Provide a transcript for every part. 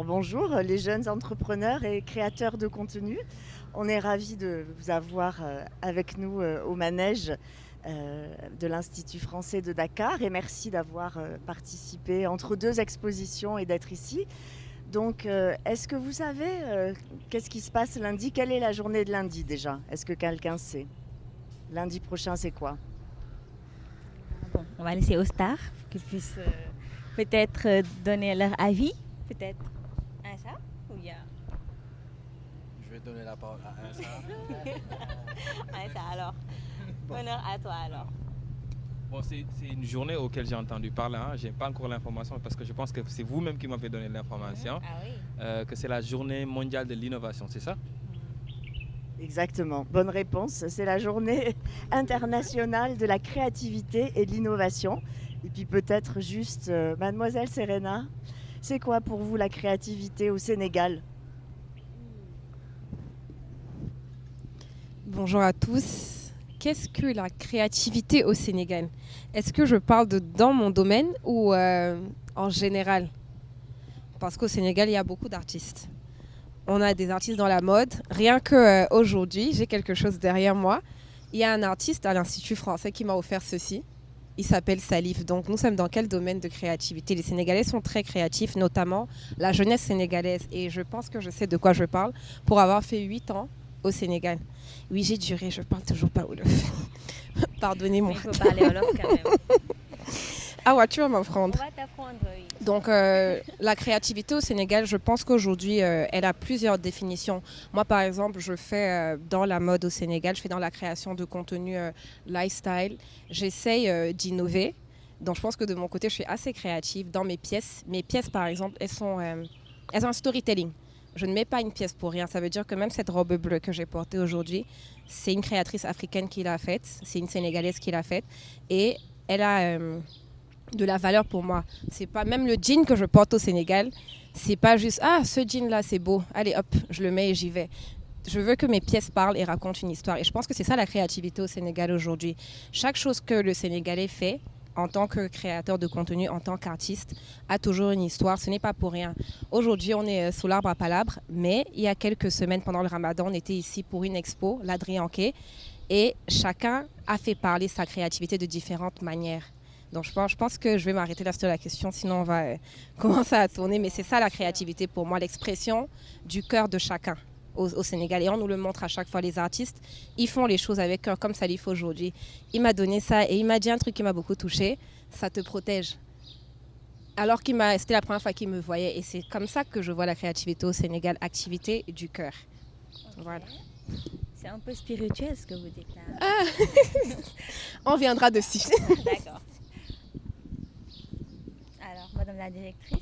Alors bonjour les jeunes entrepreneurs et créateurs de contenu. On est ravis de vous avoir avec nous au manège de l'Institut français de Dakar et merci d'avoir participé entre deux expositions et d'être ici. Donc est-ce que vous savez qu'est-ce qui se passe lundi? Quelle est la journée de lundi déjà? Est-ce que quelqu'un sait? Lundi prochain c'est quoi? Bon, on va laisser aux stars pour qu'ils puissent peut-être donner leur avis. Peut-être. Un ça ou il y a Je vais donner la parole à Insa. un ça alors. Honneur à toi alors. Bon, c'est une journée auquel j'ai entendu parler. Je n'ai pas encore l'information parce que je pense que c'est vous-même qui m'avez donné l'information. Ah oui. Que c'est la journée mondiale de l'innovation, c'est ça? Exactement, bonne réponse. C'est la journée internationale de la créativité et de l'innovation. Et puis peut-être juste, mademoiselle Serena, c'est quoi pour vous la créativité au Sénégal? Bonjour à tous. Qu'est-ce que la créativité au Sénégal? Est-ce que je parle dans mon domaine ou en général? Parce qu'au Sénégal, il y a beaucoup d'artistes. On a des artistes dans la mode. Rien que aujourd'hui, j'ai quelque chose derrière moi. Il y a un artiste à l'Institut français qui m'a offert ceci. Il s'appelle Salif. Donc nous sommes dans quel domaine de créativité? Les Sénégalais sont très créatifs, notamment la jeunesse sénégalaise. Et je pense que je sais de quoi je parle pour avoir fait 8 ans au Sénégal. Oui, j'ai duré, je parle toujours pas Wolof. Pardonnez-moi. Mais il faut parler Wolof quand même. Ah ouais, tu vas On m'apprendre. va t'apprendre, oui. Donc la créativité au Sénégal, je pense qu'aujourd'hui, elle a plusieurs définitions. Moi, par exemple, je fais dans la mode au Sénégal, je fais dans la création de contenu lifestyle. J'essaye d'innover. Donc je pense que de mon côté, je suis assez créative dans mes pièces. Mes pièces, par exemple, elles ont un storytelling. Je ne mets pas une pièce pour rien. Ça veut dire que même cette robe bleue que j'ai portée aujourd'hui, c'est une créatrice africaine qui l'a faite. C'est une Sénégalaise qui l'a faite. Et elle a de la valeur pour moi. C'est pas même le jean que je porte au Sénégal, c'est pas juste ce jean là c'est beau, allez hop, je le mets et j'y vais. Je veux que mes pièces parlent et racontent une histoire et je pense que c'est ça la créativité au Sénégal aujourd'hui. Chaque chose que le Sénégalais fait en tant que créateur de contenu, en tant qu'artiste, a toujours une histoire. Ce n'est pas pour rien. Aujourd'hui, on est sous l'arbre à palabres, mais il y a quelques semaines pendant le Ramadan, on était ici pour une expo, l'Adrianké, et chacun a fait parler sa créativité de différentes manières. Donc je pense que je vais m'arrêter là sur la question, sinon on va commencer à tourner. Mais c'est ça la créativité pour moi, l'expression du cœur de chacun au Sénégal. Et on nous le montre à chaque fois, les artistes, ils font les choses avec cœur, comme Salif aujourd'hui. Il m'a donné ça et il m'a dit un truc qui m'a beaucoup touchée, ça te protège. Alors c'était la première fois qu'il me voyait et c'est comme ça que je vois la créativité au Sénégal, activité du cœur. Ok. Voilà. C'est un peu spirituel ce que vous dites là. On viendra dessus. D'accord. Alors, Madame la directrice,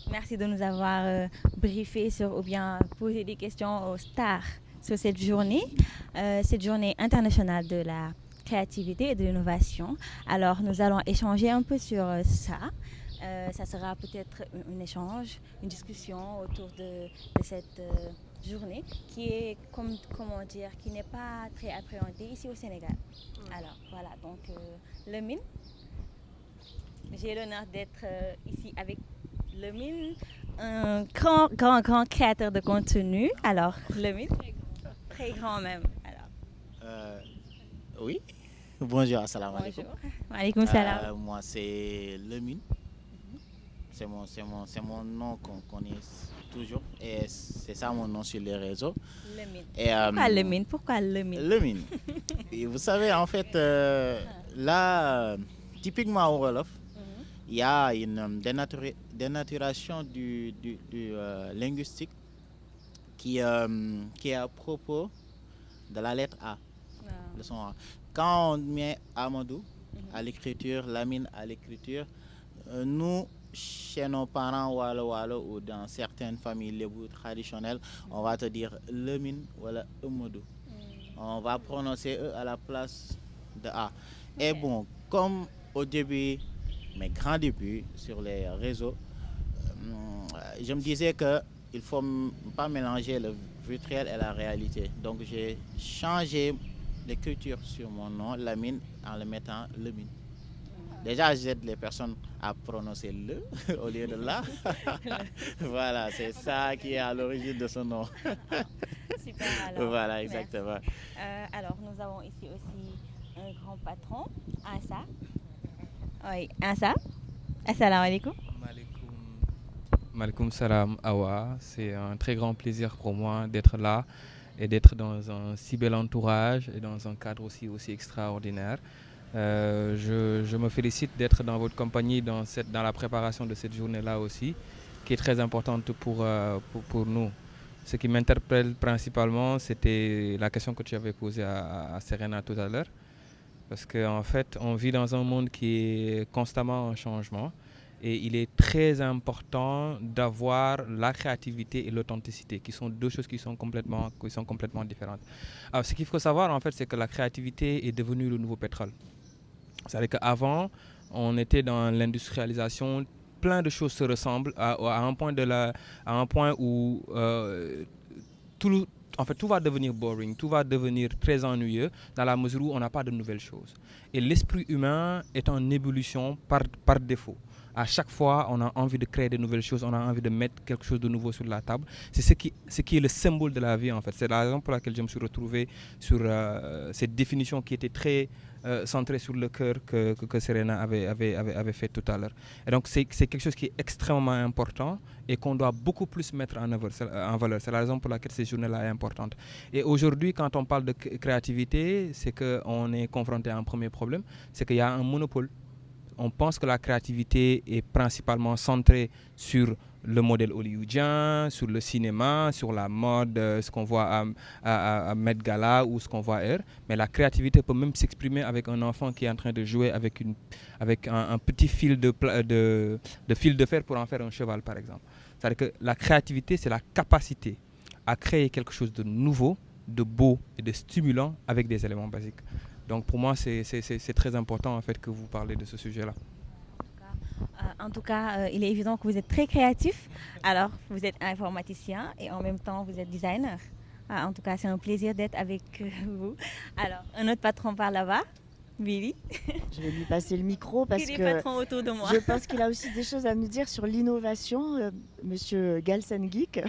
merci de nous avoir briefé ou bien posé des questions aux stars sur cette journée internationale de la créativité et de l'innovation. Alors, nous allons échanger un peu sur ça. Ça sera peut-être un échange, une discussion autour de cette journée qui est, qui n'est pas très appréhendée ici au Sénégal. Alors, voilà, donc Lamine. J'ai l'honneur d'être ici avec Lamine, un grand créateur de contenu. Alors, Lamine, très grand même. Alors, Oui. Bonjour, assalamu alaikum. bonjour. Alaykoum salam. Moi, c'est Lemine. C'est mon nom qu'on connaît toujours. Et c'est ça mon nom sur les réseaux. Lamine. Et, Pourquoi Lamine? Lemine. Et vous savez, en fait, là, typiquement au Wolof, il y a une dénaturation du linguistique qui est à propos de la lettre A, le son A. Quand on met Amadou à l'écriture, Lamine à l'écriture, nous, chez nos parents Walo ou dans certaines familles lébou traditionnelles, on va te dire Lamine ou Amadou. On va prononcer E à la place de A. Et bon, comme au début, mes grands débuts sur les réseaux, je me disais qu'il ne faut pas mélanger le virtuel et la réalité. Donc j'ai changé l'écriture sur mon nom, Lamine, en le mettant Lemine. Déjà, j'aide les personnes à prononcer le au lieu de la. Voilà, c'est ça qui est à l'origine de son nom. Super, alors. Voilà, Merci. exactement. Alors, nous avons ici aussi un grand patron, Ansa. Oui, Ansa. Assalamu alaikum. Malikum salam Awa, c'est un très grand plaisir pour moi d'être là et d'être dans un si bel entourage et dans un cadre aussi extraordinaire. Je me félicite d'être dans votre compagnie dans la préparation de cette journée-là aussi, qui est très importante pour nous. Ce qui m'interpelle principalement, c'était la question que tu avais posée à Serena tout à l'heure. Parce qu'en fait, on vit dans un monde qui est constamment en changement. Et il est très important d'avoir la créativité et l'authenticité, qui sont deux choses qui sont complètement différentes. Alors, ce qu'il faut savoir, en fait, c'est que la créativité est devenue le nouveau pétrole. C'est-à-dire qu'avant, on était dans l'industrialisation, plein de choses se ressemblent à un point où tout va devenir boring, tout va devenir très ennuyeux dans la mesure où on n'a pas de nouvelles choses. Et l'esprit humain est en ébullition par défaut. À chaque fois, on a envie de créer de nouvelles choses, on a envie de mettre quelque chose de nouveau sur la table. C'est ce qui est le symbole de la vie, en fait. C'est la raison pour laquelle je me suis retrouvé sur cette définition qui était très centrée sur le cœur que Serena avait fait tout à l'heure. Et donc, c'est quelque chose qui est extrêmement important et qu'on doit beaucoup plus mettre en valeur. C'est la raison pour laquelle cette journée-là est importante. Et aujourd'hui, quand on parle de créativité, c'est qu'on est confronté à un premier problème, c'est qu'il y a un monopole. On pense que la créativité est principalement centrée sur le modèle hollywoodien, sur le cinéma, sur la mode, ce qu'on voit à Met Gala ou ce qu'on voit ailleurs. Mais la créativité peut même s'exprimer avec un enfant qui est en train de jouer avec un petit fil de fer pour en faire un cheval, par exemple. C'est-à-dire que la créativité, c'est la capacité à créer quelque chose de nouveau, de beau et de stimulant avec des éléments basiques. Donc pour moi, c'est très important en fait que vous parlez de ce sujet-là. En tout cas, il est évident que vous êtes très créatif. Alors, vous êtes informaticien et en même temps, vous êtes designer. En tout cas, c'est un plaisir d'être avec vous. Alors, un autre patron par là-bas, Billy. Je vais lui passer le micro parce Il est que patron autour de moi. je pense qu'il a aussi des choses à nous dire sur l'innovation, Monsieur Galsen-Geek.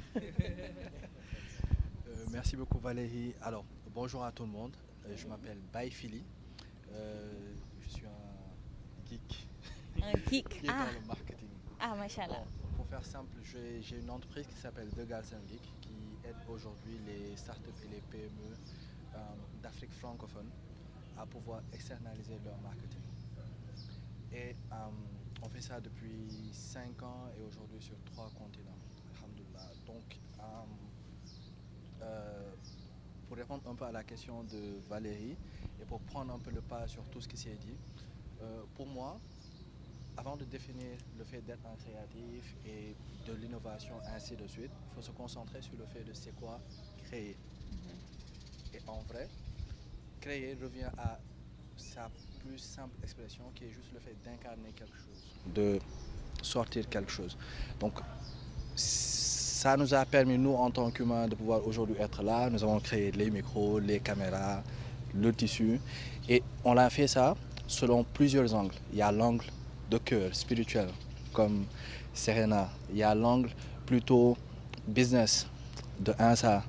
Merci beaucoup Valérie. Alors, bonjour à tout le monde. Je m'appelle Baïfili. Je suis un geek. Un geek. Qui est dans le marketing. Ah, machallah. Bon, pour faire simple, j'ai une entreprise qui s'appelle The Galsen Geek qui aide aujourd'hui les startups et les PME d'Afrique francophone à pouvoir externaliser leur marketing. Et on fait ça depuis 5 ans et aujourd'hui sur 3 continents. Alhamdoulilah. Donc, pour répondre un peu à la question de Valérie et pour prendre un peu le pas sur tout ce qui s'est dit, pour moi, avant de définir le fait d'être un créatif et de l'innovation ainsi de suite, il faut se concentrer sur le fait de c'est quoi créer. Et en vrai, créer revient à sa plus simple expression qui est juste le fait d'incarner quelque chose, de sortir quelque chose. Donc, ça nous a permis, nous, en tant qu'humains, de pouvoir aujourd'hui être là. Nous avons créé les micros, les caméras, le tissu. Et on a fait ça selon plusieurs angles. Il y a l'angle de cœur, spirituel, comme Serena. Il y a l'angle plutôt business, de Ansa.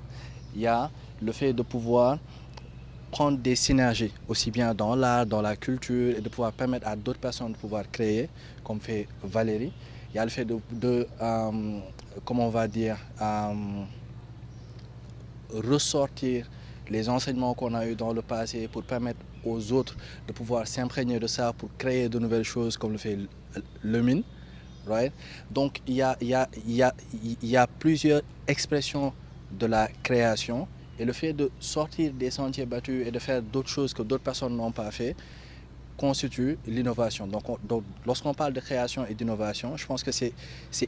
Il y a le fait de pouvoir prendre des synergies, aussi bien dans l'art, dans la culture, et de pouvoir permettre à d'autres personnes de pouvoir créer, comme fait Valérie. Il y a le fait comment on va dire, ressortir les enseignements qu'on a eus dans le passé pour permettre aux autres de pouvoir s'imprégner de ça pour créer de nouvelles choses comme le fait le mine. Right? Donc il y a plusieurs expressions de la création et le fait de sortir des sentiers battus et de faire d'autres choses que d'autres personnes n'ont pas fait constitue l'innovation. Donc lorsqu'on parle de création et d'innovation, je pense que c'est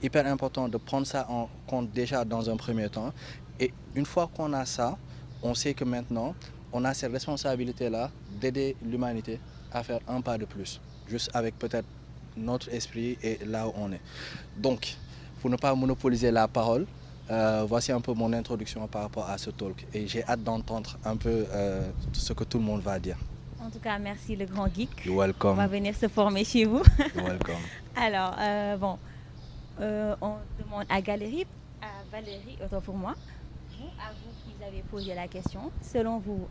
hyper important de prendre ça en compte déjà dans un premier temps. Et une fois qu'on a ça, on sait que maintenant, on a cette responsabilité-là d'aider l'humanité à faire un pas de plus, juste avec peut-être notre esprit et là où on est. Donc, pour ne pas monopoliser la parole, voici un peu mon introduction par rapport à ce talk. Et j'ai hâte d'entendre un peu ce que tout le monde va dire. En tout cas, merci le grand geek. You're On va welcome. venir se former chez vous. You're welcome. Alors, on demande à Valérie, autant pour moi, à vous qui avez posé la question, selon vous,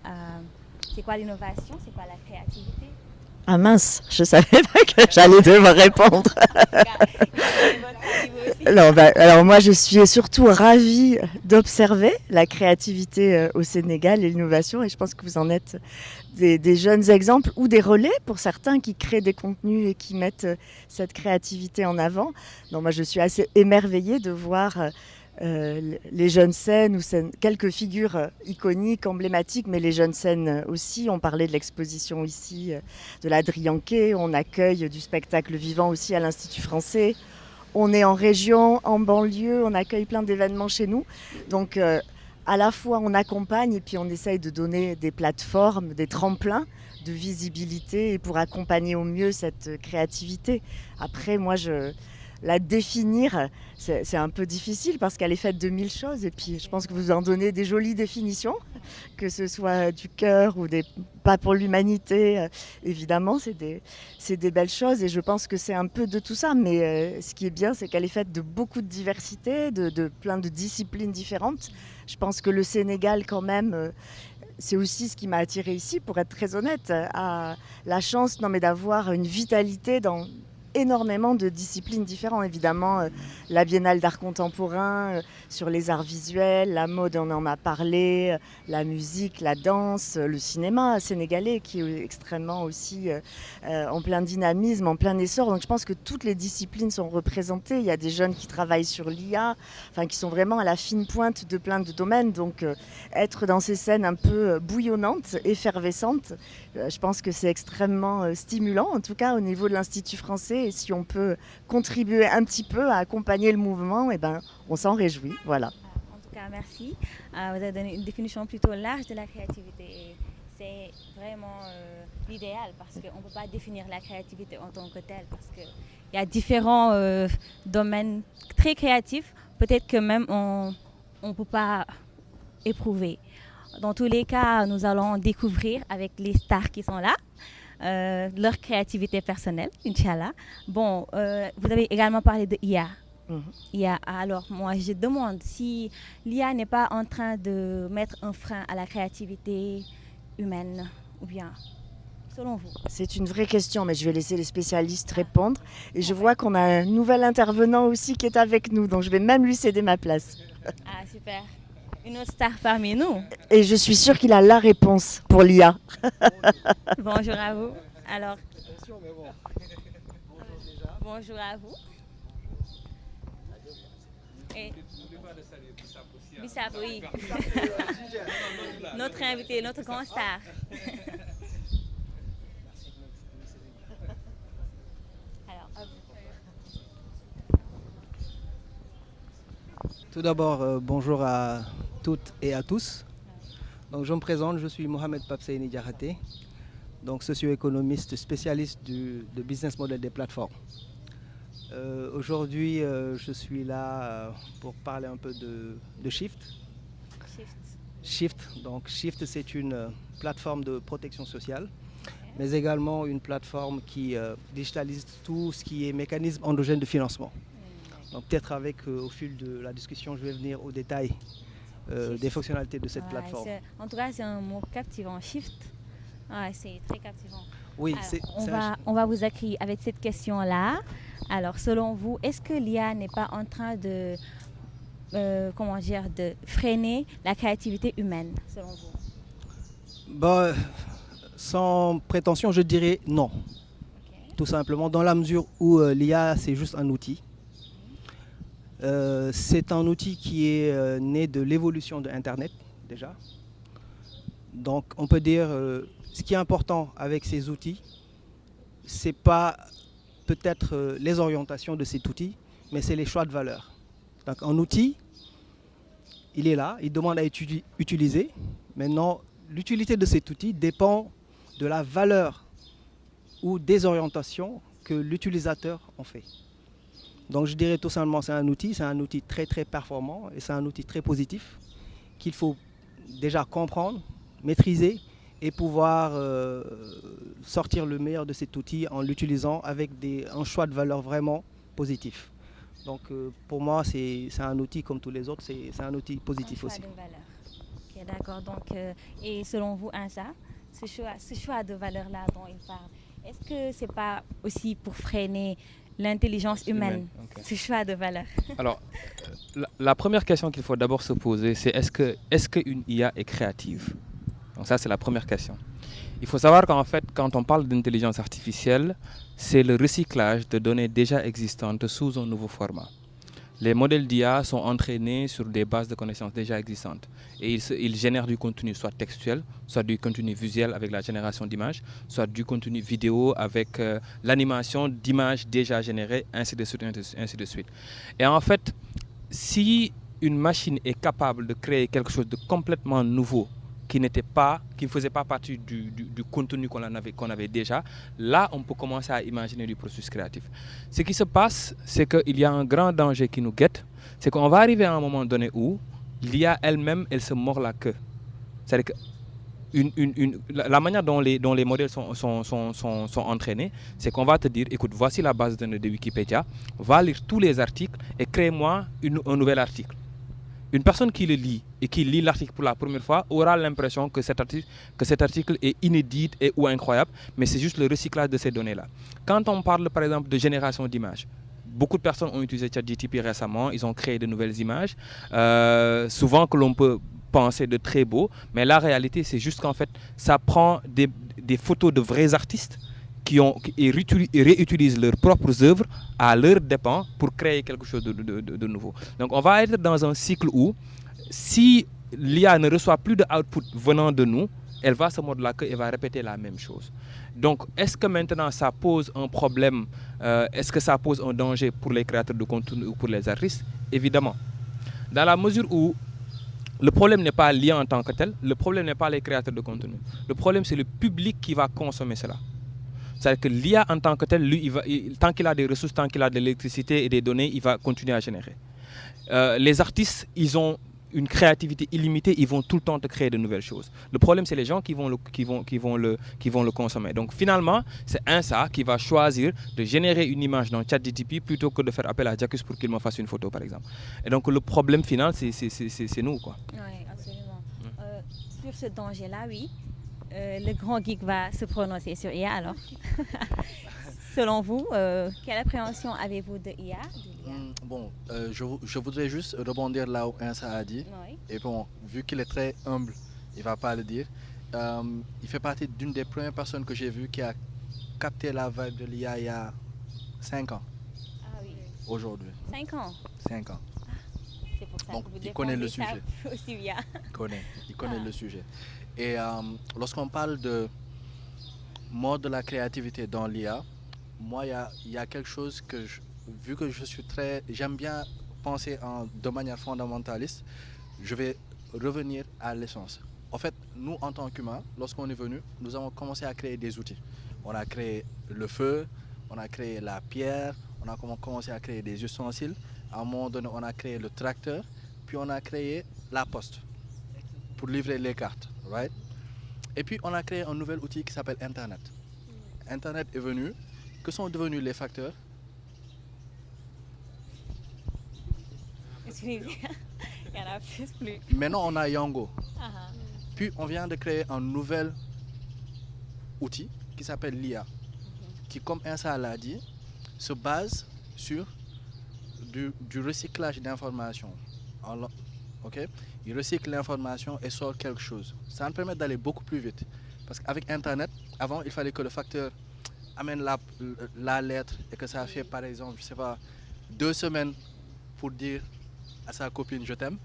c'est quoi l'innovation, c'est quoi la créativité? Ah mince, je savais pas que j'allais devoir répondre. Non, alors moi je suis surtout ravie d'observer la créativité au Sénégal et l'innovation, et je pense que vous en êtes des jeunes exemples ou des relais pour certains qui créent des contenus et qui mettent cette créativité en avant. Donc moi je suis assez émerveillée de voir les jeunes scènes ou quelques figures iconiques, emblématiques, mais les jeunes scènes aussi. On parlait de l'exposition ici de la Drianké, on accueille du spectacle vivant aussi à l'Institut français. On est en région, en banlieue, on accueille plein d'événements chez nous. Donc à la fois on accompagne et puis on essaye de donner des plateformes, des tremplins de visibilité et pour accompagner au mieux cette créativité. Après, moi la définir, c'est un peu difficile parce qu'elle est faite de 1000 choses et puis je pense que vous en donnez des jolies définitions, que ce soit du cœur ou des pas pour l'humanité, évidemment c'est des belles choses et je pense que c'est un peu de tout ça, mais ce qui est bien c'est qu'elle est faite de beaucoup de diversité, de plein de disciplines différentes. Je pense que le Sénégal quand même, c'est aussi ce qui m'a attirée ici, pour être très honnête, a la chance d'avoir une vitalité dans énormément de disciplines différentes. Évidemment, la Biennale d'art contemporain, sur les arts visuels, la mode, on en a parlé, la musique, la danse, le cinéma sénégalais qui est extrêmement aussi en plein dynamisme, en plein essor. Donc je pense que toutes les disciplines sont représentées. Il y a des jeunes qui travaillent sur l'IA, qui sont vraiment à la fine pointe de plein de domaines. Donc être dans ces scènes un peu bouillonnantes, effervescentes, je pense que c'est extrêmement stimulant, en tout cas au niveau de l'Institut français. Et si on peut contribuer un petit peu à accompagner le mouvement, on s'en réjouit. Voilà. En tout cas, merci. Vous avez donné une définition plutôt large de la créativité. Et c'est vraiment l'idéal parce qu'on ne peut pas définir la créativité en tant que telle parce qu'il y a différents domaines très créatifs, peut-être que même on ne peut pas éprouver. Dans tous les cas, nous allons découvrir avec les stars qui sont là leur créativité personnelle, Inch'Allah. Bon, vous avez également parlé de IA. IA. Alors, moi, je demande si l'IA n'est pas en train de mettre un frein à la créativité humaine, ou bien, selon vous? C'est une vraie question, mais je vais laisser les spécialistes répondre. Et je vois qu'on a un nouvel intervenant aussi qui est avec nous, donc je vais même lui céder ma place. Ah, super. Une autre star parmi nous. Et je suis sûre qu'il a la réponse pour l'IA. Bonjour à vous. Alors, bonjour à vous. Et Bissap, oui. Notre invité, notre grand star. Alors, à vous. Tout d'abord, bonjour à toutes et à tous. Donc, je me présente, je suis Mohamed Papseini Diakhaté, donc socio-économiste spécialiste de business model des plateformes. Aujourd'hui, je suis là pour parler un peu de Shift. Shift, donc Shift, c'est une plateforme de protection sociale, mais également une plateforme qui digitalise tout ce qui est mécanisme endogène de financement. Donc peut-être avec, au fil de la discussion, je vais venir au détail des fonctionnalités de cette plateforme. En tout cas, c'est un mot captivant, Shift. C'est très captivant. Oui, alors, on va vous accueillir avec cette question-là. Alors, selon vous, est-ce que l'IA n'est pas en train de, de freiner la créativité humaine, selon vous? Sans prétention, je dirais non. Okay. Tout simplement, dans la mesure où l'IA, c'est juste un outil. C'est un outil qui est né de l'évolution de Internet, déjà. Donc, on peut dire, ce qui est important avec ces outils, ce n'est pas peut-être les orientations de cet outil, mais c'est les choix de valeur. Donc, un outil, il est là, il demande à être utilisé. Maintenant, l'utilité de cet outil dépend de la valeur ou des orientations que l'utilisateur en fait. Donc je dirais tout simplement c'est un outil très très performant et c'est un outil très positif qu'il faut déjà comprendre, maîtriser, et pouvoir sortir le meilleur de cet outil en l'utilisant avec un choix de valeur vraiment positif. Donc pour moi, c'est un outil comme tous les autres, c'est un outil positif aussi. De valeur. Ok, d'accord. Donc, et selon vous, Insa, ce choix de valeur-là dont il parle, est-ce que c'est pas aussi pour freiner l'intelligence humaine, ce choix de valeur? Alors, la première question qu'il faut d'abord se poser, c'est est-ce qu'une IA est créative? Donc ça, c'est la première question. Il faut savoir qu'en fait, quand on parle d'intelligence artificielle, c'est le recyclage de données déjà existantes sous un nouveau format. Les modèles d'IA sont entraînés sur des bases de connaissances déjà existantes et ils génèrent du contenu soit textuel, soit du contenu visuel avec la génération d'images, soit du contenu vidéo avec l'animation d'images déjà générées, ainsi de suite, ainsi de suite. Et en fait, si une machine est capable de créer quelque chose de complètement nouveau, qui ne faisait pas partie du contenu qu'on avait déjà, là on peut commencer à imaginer du processus créatif. Ce qui se passe, c'est qu'il y a un grand danger qui nous guette, c'est qu'on va arriver à un moment donné où l'IA elle-même, elle se mord la queue. C'est-à-dire que la manière dont les modèles sont entraînés, c'est qu'on va te dire, écoute, voici la base de données de Wikipédia, va lire tous les articles et crée-moi un nouvel article. Une personne qui le lit et qui lit l'article pour la première fois aura l'impression que cet article est inédit ou incroyable, mais c'est juste le recyclage de ces données-là. Quand on parle par exemple de génération d'images, beaucoup de personnes ont utilisé ChatGPT récemment, ils ont créé de nouvelles images, souvent que l'on peut penser de très beaux, mais la réalité c'est juste qu'en fait ça prend des photos de vrais artistes qui réutilisent leurs propres œuvres à leurs dépens pour créer quelque chose de nouveau. Donc on va être dans un cycle où, si l'IA ne reçoit plus de output venant de nous, elle va se mordre la queue et va répéter la même chose. Donc est-ce que maintenant ça pose un problème, est-ce que ça pose un danger pour les créateurs de contenu ou pour les artistes? Évidemment. Dans la mesure où le problème n'est pas l'IA en tant que tel, le problème n'est pas les créateurs de contenu. Le problème c'est le public qui va consommer cela. C'est-à-dire que l'IA en tant que tel, lui, tant qu'il a des ressources, tant qu'il a de l'électricité et des données, il va continuer à générer. Les artistes, ils ont une créativité illimitée, ils vont tout le temps te créer de nouvelles choses. Le problème, c'est les gens qui vont le consommer. Donc finalement, c'est Insa qui va choisir de générer une image dans ChatGPT plutôt que de faire appel à Jacques pour qu'il me fasse une photo, par exemple. Et donc le problème final, c'est nous, quoi. Oui, absolument. Sur ce danger-là, oui. Le grand geek va se prononcer sur IA alors. Selon vous, quelle appréhension avez-vous de IA? Bon, je voudrais juste rebondir là où Insa a dit. Oui. Et bon, vu qu'il est très humble, il ne va pas le dire. Il fait partie d'une des premières personnes que j'ai vues qui a capté la vibe de l'IA il y a 5 ans. Ah oui. Aujourd'hui. 5 ans? 5 ans. C'est pour ça Donc, que vous il connaît le défendez sujet. ça aussi bien. Il connaît le sujet. Et lorsqu'on parle de mode de la créativité dans l'IA, moi, il y a quelque chose que, vu que j'aime bien penser de manière fondamentaliste, je vais revenir à l'essence. En fait, nous, en tant qu'humains, lorsqu'on est venu, nous avons commencé à créer des outils. On a créé le feu, on a créé la pierre, on a commencé à créer des ustensiles. À un moment donné, on a créé le tracteur, puis on a créé la poste pour livrer les cartes. Right? Et puis on a créé un nouvel outil qui s'appelle Internet. Internet est venu. Que sont devenus les facteurs? Il y en a plus. Maintenant on a Yango. Puis on vient de créer un nouvel outil qui s'appelle l'IA, qui, comme Insa l'a dit, se base sur du recyclage d'informations. Okay? Il recycle l'information et sort quelque chose. Ça nous permet d'aller beaucoup plus vite. Parce qu'avec Internet, avant, il fallait que le facteur amène la lettre et que ça fait, par exemple, je sais pas, 2 semaines pour dire à sa copine « je t'aime ».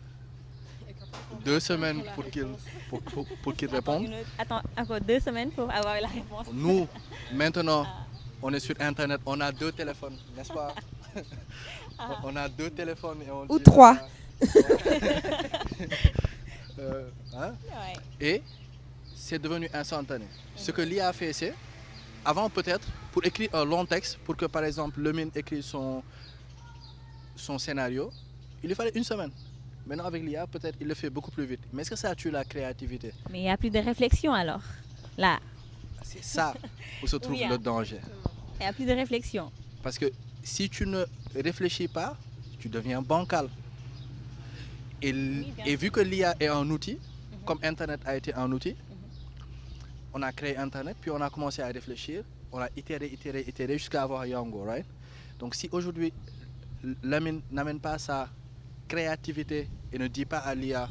2 semaines pour qu'il réponde. Attends, encore 2 semaines pour avoir la réponse. Nous, maintenant, on est sur Internet, on a 2 téléphones, n'est-ce pas? On a 2 téléphones. Et Ou 3. Hein? Ouais. Et c'est devenu instantané. Ce que l'IA a fait, c'est, avant peut-être, pour écrire un long texte, pour que par exemple Lemine écrive son scénario, il lui fallait 1 semaine. Maintenant, avec l'IA, peut-être il le fait beaucoup plus vite. Mais est-ce que ça tue la créativité? Mais il n'y a plus de réflexion alors. Là, C'est ça où se trouve Oui, le danger. il n'y a plus de réflexion. Parce que si tu ne réfléchis pas, tu deviens bancal. Et vu que l'IA est un outil, comme Internet a été un outil, on a créé Internet, puis on a commencé à réfléchir, on a itéré jusqu'à avoir Yango, right? Donc si aujourd'hui Lamine n'amène pas sa créativité et ne dit pas à l'IA,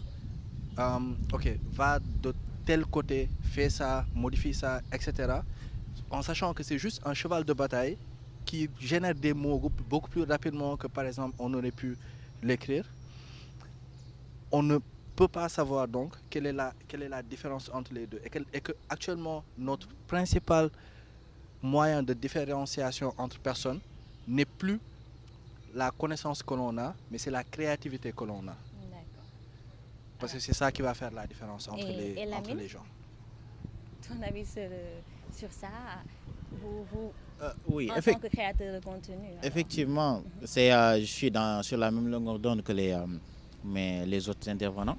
ok, va de tel côté, fais ça, modifie ça, etc., en sachant que c'est juste un cheval de bataille qui génère des mots beaucoup plus rapidement que par exemple on aurait pu l'écrire, on ne peut pas savoir donc quelle est la différence entre les deux et que actuellement notre principal moyen de différenciation entre personnes n'est plus la connaissance que l'on a, mais c'est la créativité que l'on a. Parce que c'est ça qui va faire la différence entre les gens. Ton avis sur ça, vous Oui, en tant que créateur de contenu alors. effectivement, je suis sur la même longueur d'onde que les autres intervenants.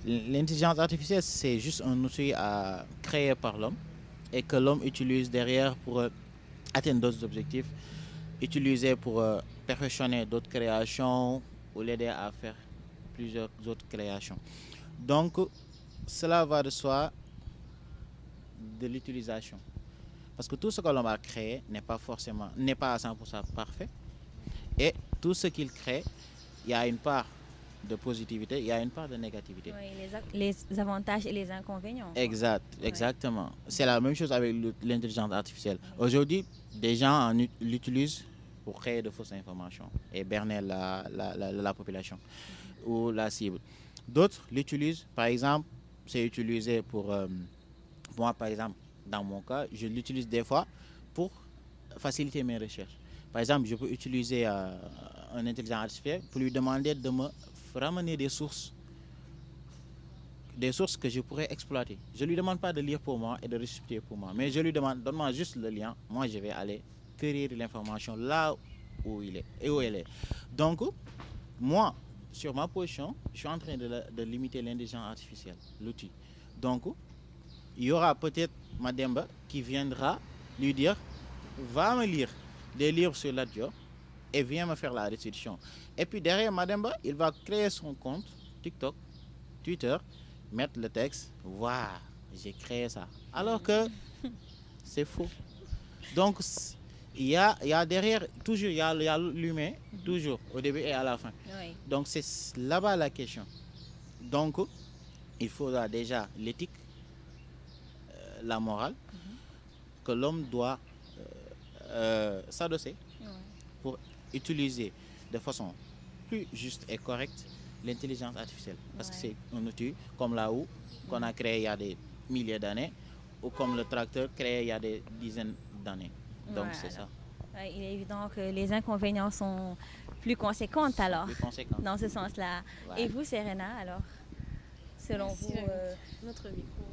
Ouais. L'intelligence artificielle, c'est juste un outil créé par l'homme et que l'homme utilise derrière pour atteindre d'autres objectifs, utiliser pour perfectionner d'autres créations ou l'aider à faire plusieurs autres créations. Donc, cela va de soi de l'utilisation. Parce que tout ce que l'homme a créé n'est pas à 100% parfait. Et tout ce qu'il crée, il y a une part de positivité, il y a une part de négativité. Oui, les avantages et les inconvénients. Exactement. C'est la même chose avec l'intelligence artificielle. Aujourd'hui, des gens l'utilisent pour créer de fausses informations et berner la population ou la cible. D'autres l'utilisent, par exemple, c'est utilisé pour... moi, par exemple, dans mon cas, je l'utilise des fois pour faciliter mes recherches. Par exemple, je peux utiliser un intelligence artificielle pour lui demander de me ramener des sources que je pourrais exploiter. Je ne lui demande pas de lire pour moi et de restituer pour moi, mais je lui demande, donne-moi juste le lien, moi je vais aller cueillir l'information là où il est et où elle est. Donc, moi, sur ma position, je suis en train de limiter l'intelligence artificielle, l'outil. Donc, il y aura peut-être Mademba qui viendra lui dire, va me lire des livres sur l'audio et viens me faire la restitution. Et puis derrière Mademba, il va créer son compte TikTok, Twitter, mettre le texte, waouh, j'ai créé ça. Alors que c'est faux. Donc, il y a derrière, toujours, il y a l'humain, toujours, au début et à la fin. Oui. Donc, c'est là-bas la question. Donc, il faudra déjà l'éthique, la morale, que l'homme doit s'adosser pour utiliser de façon plus juste et correcte l'intelligence artificielle. Parce que c'est un outil comme la houe qu'on a créé il y a des milliers d'années ou comme le tracteur créé il y a des dizaines d'années. Donc c'est ça. Ouais, il est évident que les inconvénients sont plus conséquents alors, Plus conséquent. dans ce sens-là. Ouais. Et vous, Serena, alors, selon Merci, vous, notre micro.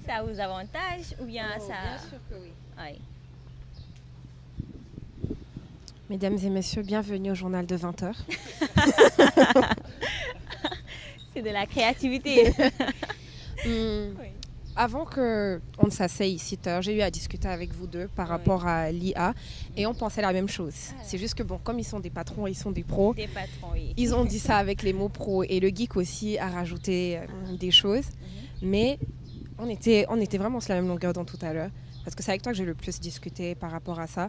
ça vous avantage ou bien Oh, ça... Bien sûr que oui. Oui. Mesdames et messieurs, bienvenue au journal de 20h. C'est de la créativité. Avant qu'on ne s'asseye ici, j'ai eu à discuter avec vous deux par rapport à l'IA et on pensait la même chose. C'est juste que bon, comme ils sont des patrons, ils sont des pros, Des patrons, oui. ils ont dit ça avec les mots pro et le geek aussi a rajouté des choses. Mais on était vraiment sur la même longueur d'onde tout à l'heure parce que c'est avec toi que j'ai le plus discuté par rapport à ça.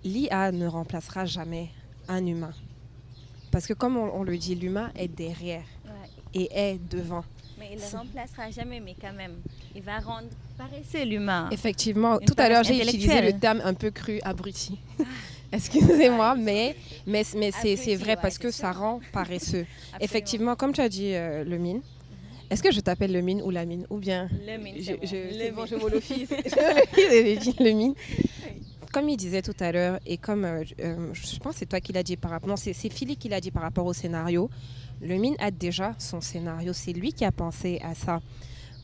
L'IA ne remplacera jamais un humain. Parce que comme on le dit, l'humain est derrière et est devant. Mais il ne le remplacera jamais, mais quand même, il va rendre paresseux l'humain. Effectivement, Une tout à l'heure paresse j'ai utilisé le terme un peu cru, abruti. Excusez-moi, mais c'est vrai ouais, parce c'est que sûr. ça rend paresseux. Absolument. Effectivement, comme tu as dit, Lemine, est-ce que je t'appelle Lemine ou Lamine ou bien Le mine, c'est bon. c'est bon, Le je mine. molofise. J'ai dit Lemine. Comme il disait tout à l'heure, et comme je pense que c'est toi qui l'as dit par rapport... Non, c'est Philippe qui l'a dit par rapport au scénario. Lemine a déjà son scénario. C'est lui qui a pensé à ça.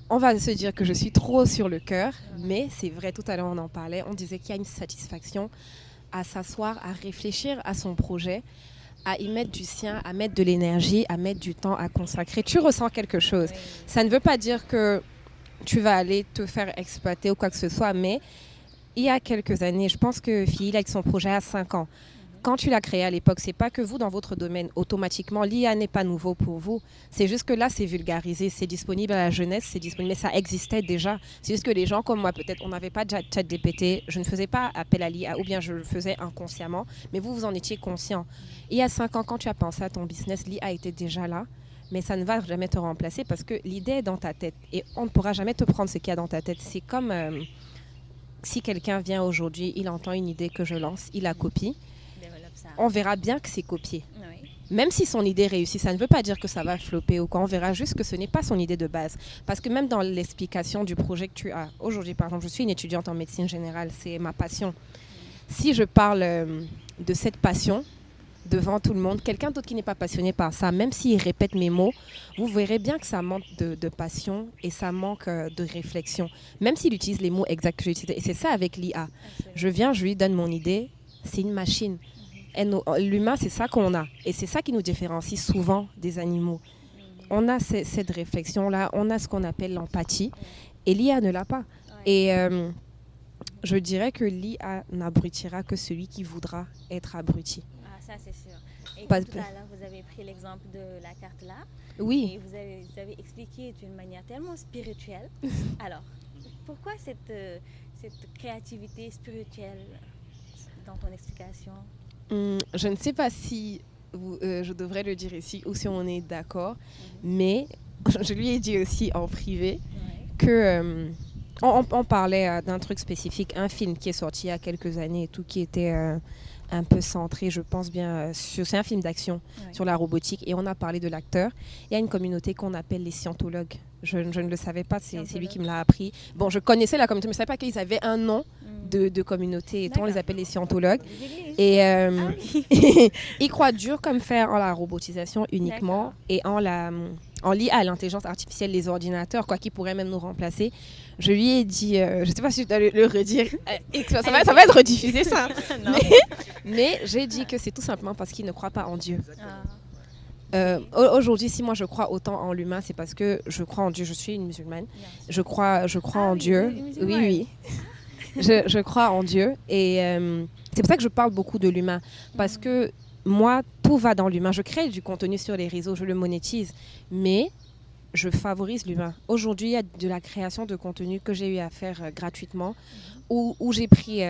On va se dire que je suis trop sur le cœur, mais c'est vrai, tout à l'heure on en parlait. On disait qu'il y a une satisfaction à s'asseoir, à réfléchir à son projet, à y mettre du sien, à mettre de l'énergie, à mettre du temps à consacrer, tu ressens quelque chose. Oui. Ça ne veut pas dire que tu vas aller te faire exploiter ou quoi que ce soit, mais il y a quelques années, je pense que Phil, avec son projet à 5 ans, quand tu l'as créé à l'époque, c'est pas que vous, dans votre domaine, automatiquement, l'IA n'est pas nouveau pour vous. C'est juste que là, c'est vulgarisé, c'est disponible à la jeunesse, c'est disponible, mais ça existait déjà. C'est juste que les gens comme moi, peut-être, on n'avait pas de ChatGPT, je ne faisais pas appel à l'IA, ou bien je le faisais inconsciemment, mais vous, vous en étiez conscient. Il y a 5 ans, quand tu as pensé à ton business, l'IA était déjà là, mais ça ne va jamais te remplacer parce que l'idée est dans ta tête et on ne pourra jamais te prendre ce qu'il y a dans ta tête. C'est comme si quelqu'un vient aujourd'hui, il entend une idée que je lance, il la copie. On verra bien que c'est copié. Oui. Même si son idée réussit, ça ne veut pas dire que ça va flopper ou quoi. On verra juste que ce n'est pas son idée de base. Parce que même dans l'explication du projet que tu as, aujourd'hui par exemple, je suis une étudiante en médecine générale, c'est ma passion. Si je parle de cette passion devant tout le monde, quelqu'un d'autre qui n'est pas passionné par ça, même s'il répète mes mots, vous verrez bien que ça manque de passion et ça manque de réflexion. Même s'il utilise les mots exacts que j'utilise. Et c'est ça avec l'IA. Je viens, je lui donne mon idée, c'est une machine. L'humain, c'est ça qu'on a. Et c'est ça qui nous différencie souvent des animaux. On a cette réflexion-là, on a ce qu'on appelle l'empathie. Et l'IA ne l'a pas. Et je dirais que l'IA n'abrutira que celui qui voudra être abruti. Ah, ça c'est sûr. Et Pas- tout à l'heure, vous avez pris l'exemple de la carte là. Oui. Et vous avez expliqué d'une manière tellement spirituelle. Alors, pourquoi cette créativité spirituelle dans ton explication? Je ne sais pas si je devrais le dire ici ou si on est d'accord, mais je lui ai dit aussi en privé que on parlait d'un truc spécifique, un film qui est sorti il y a quelques années et tout, qui était un peu centré, je pense bien, c'est un film d'action sur la robotique et on a parlé de l'acteur. Il y a une communauté qu'on appelle les scientologues. Je ne le savais pas, c'est lui qui me l'a appris. Bon, je connaissais la communauté, mais je ne savais pas qu'ils avaient un nom de communauté et tout, on les appelle les scientologues. Et ils croient dur comme fer en la robotisation uniquement et en l'IA, l'intelligence artificielle, les ordinateurs, quoi, qui pourraient même nous remplacer. Je lui ai dit, je ne sais pas si je dois le redire, ça va être rediffusé ça. Mais j'ai dit que c'est tout simplement parce qu'ils ne croient pas en Dieu. Aujourd'hui, si moi je crois autant en l'humain, c'est parce que je crois en Dieu. Je suis une musulmane. Je crois en Dieu. Oui. Je crois en Dieu et c'est pour ça que je parle beaucoup de l'humain parce que moi, tout va dans l'humain. Je crée du contenu sur les réseaux, je le monétise, mais je favorise l'humain. Aujourd'hui, il y a de la création de contenu que j'ai eu à faire gratuitement où j'ai pris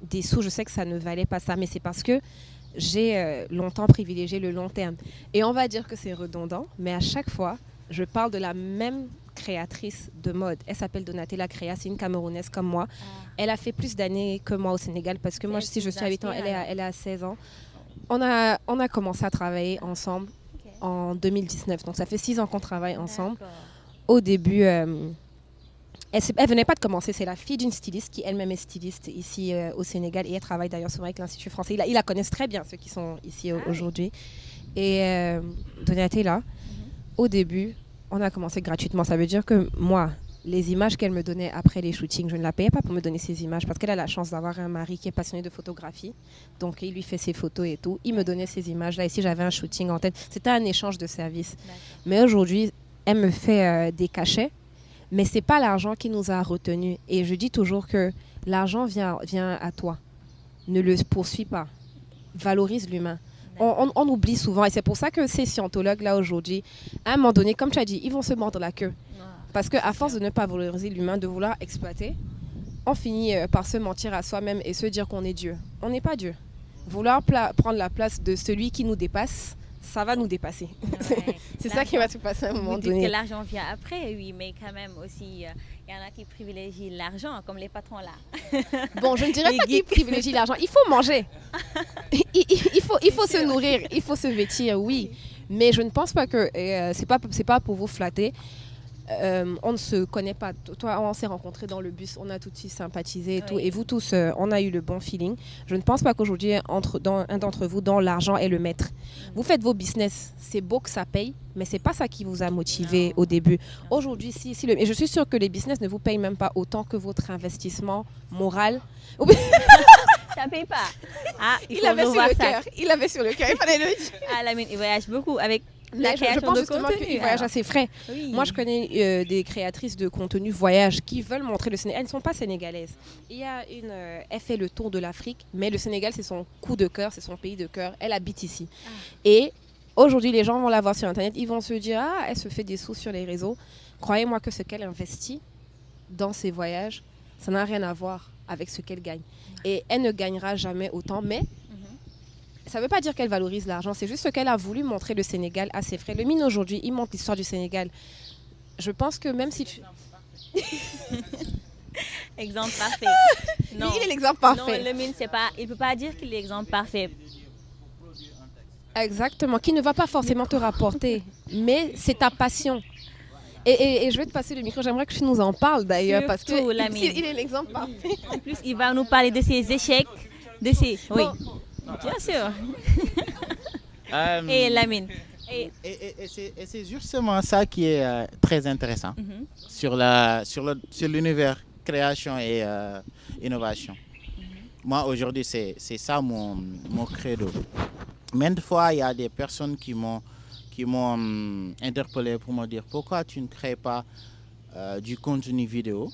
des sous. Je sais que ça ne valait pas ça, mais c'est parce que j'ai longtemps privilégié le long terme. Et on va dire que c'est redondant, mais à chaque fois, je parle de la même créatrice de mode. Elle s'appelle Donatella Crea, c'est une Camerounaise comme moi. Elle a fait plus d'années que moi au Sénégal parce que moi, si je suis à 8 ans, elle est à 16 ans. On a commencé à travailler ensemble en 2019, donc ça fait 6 ans qu'on travaille ensemble. Au début, elle venait pas de commencer, c'est la fille d'une styliste qui elle-même est styliste ici au Sénégal et elle travaille d'ailleurs souvent avec l'Institut français. Ils la connaissent très bien, ceux qui sont ici aujourd'hui. Et Donatella, au début, on a commencé gratuitement. Ça veut dire que moi, les images qu'elle me donnait après les shootings, je ne la payais pas pour me donner ces images parce qu'elle a la chance d'avoir un mari qui est passionné de photographie. Donc, il lui fait ses photos et tout. Il me donnait ces images-là. Ici, j'avais un shooting en tête. C'était un échange de services. Mais aujourd'hui, elle me fait des cachets. Mais ce n'est pas l'argent qui nous a retenus. Et je dis toujours que l'argent vient à toi. Ne le poursuis pas. Valorise l'humain. On oublie souvent et c'est pour ça que ces scientologues là aujourd'hui, à un moment donné, comme tu as dit, ils vont se mordre la queue. Parce qu'à force de ne pas valoriser l'humain, de vouloir exploiter, on finit par se mentir à soi-même et se dire qu'on est Dieu. On n'est pas Dieu. Vouloir prendre la place de celui qui nous dépasse, ça va nous dépasser. C'est ça qui va se passer à un moment donné. Vous dites que l'argent vient après, oui, mais quand même aussi, il y en a qui privilégient l'argent, comme les patrons là. Bon, je ne dirais pas qu'ils privilégient l'argent. Il faut manger. Il faut se nourrir, il faut se vêtir, oui. Mais je ne pense pas que c'est pas pour vous flatter. On ne se connaît pas. Toi, on s'est rencontrés dans le bus, on a tout de suite sympathisé et tout. Et vous tous, on a eu le bon feeling. Je ne pense pas qu'aujourd'hui, un d'entre vous, dont l'argent est le maître. Vous faites vos business, c'est beau que ça paye, mais c'est pas ça qui vous a motivé au début. Aujourd'hui, et je suis sûre que les business ne vous payent même pas autant que votre investissement moral. Tu ça paye pas. Ah, Il avait sur revoir le ça. cœur. Il avait sur le cœur. Il fallait le dire. Ah, Lamine, il voyage beaucoup avec la Mais création je pense de justement contenu. qu'il voyage alors. assez frais. Oui. Moi, je connais des créatrices de contenu voyage qui veulent montrer le Sénégal. Elles ne sont pas sénégalaises. Il y a elle fait le tour de l'Afrique, mais le Sénégal, c'est son coup de cœur, c'est son pays de cœur. Elle habite ici. Et aujourd'hui, les gens vont la voir sur Internet. Ils vont se dire, ah, elle se fait des sous sur les réseaux. Croyez-moi que ce qu'elle investit dans ses voyages, ça n'a rien à voir avec ce qu'elle gagne. Et elle ne gagnera jamais autant, mais ça ne veut pas dire qu'elle valorise l'argent, c'est juste qu'elle a voulu montrer le Sénégal à ses frères. Le mine aujourd'hui, il montre l'histoire du Sénégal. Je pense que même si tu... Exemple parfait. Lui, il est l'exemple parfait. Non, Lamine, c'est pas, il ne peut pas dire qu'il est l'exemple parfait. Exactement, qui ne va pas forcément te rapporter, mais c'est ta passion. Et je vais te passer le micro, j'aimerais que tu nous en parles d'ailleurs, parce Surtout, que Lamine. il est l'exemple parfait. En plus, il va nous parler de ses échecs, de ses... Oui, bien sûr. Et Lamine. Et... Et c'est justement ça qui est très intéressant sur l'univers création et innovation. Moi, aujourd'hui, c'est ça mon credo. Maintes fois, il y a des personnes qui m'ont interpellé pour me dire pourquoi tu ne crées pas du contenu vidéo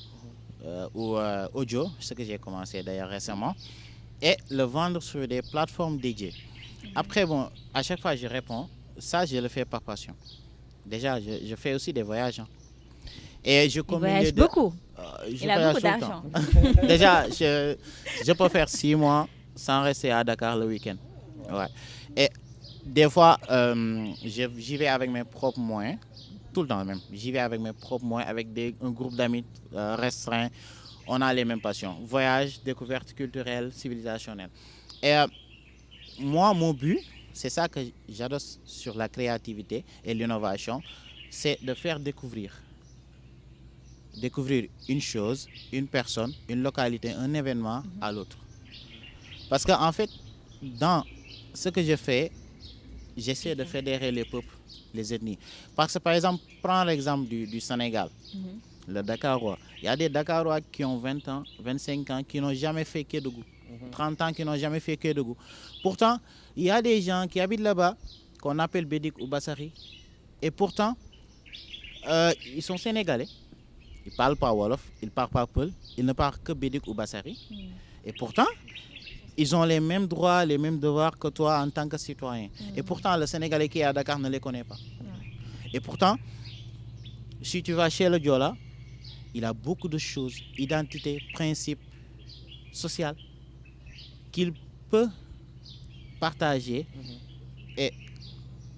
ou audio, ce que j'ai commencé d'ailleurs récemment, et le vendre sur des plateformes dédiées. Après, bon, à chaque fois, je réponds, ça, je le fais par passion. Déjà, je fais aussi des voyages. Hein. Et je voyage beaucoup. Il a beaucoup d'argent. Déjà, je peux faire 6 mois sans rester à Dakar le week-end. Ouais. Et des fois, j'y vais avec mes propres moyens, tout le temps même. J'y vais avec mes propres moyens, avec un groupe d'amis restreint. On a les mêmes passions. Voyage, découverte culturelle, civilisationnelle. Et moi, mon but, c'est ça que j'adore sur la créativité et l'innovation, c'est de faire découvrir une chose, une personne, une localité, un événement à l'autre. Parce qu'en fait, dans ce que je fais, j'essaie de fédérer les peuples, les ethnies. Parce que par exemple, prends l'exemple du Sénégal, le Dakarois. Il y a des Dakarois qui ont 20 ans, 25 ans, qui n'ont jamais fait Kédougou. 30 ans qui n'ont jamais fait Kédougou. Pourtant, il y a des gens qui habitent là-bas, qu'on appelle Bédik ou Bassari. Et pourtant, ils sont sénégalais. Ils ne parlent pas Wolof, ils ne parlent pas Peul, ils ne parlent que Bédik ou Bassari. Et pourtant, ils ont les mêmes droits, les mêmes devoirs que toi en tant que citoyen. Et pourtant, le Sénégalais qui est à Dakar ne les connaît pas. Et pourtant, si tu vas chez le Diola, il a beaucoup de choses, identité, principes, social, qu'il peut partager et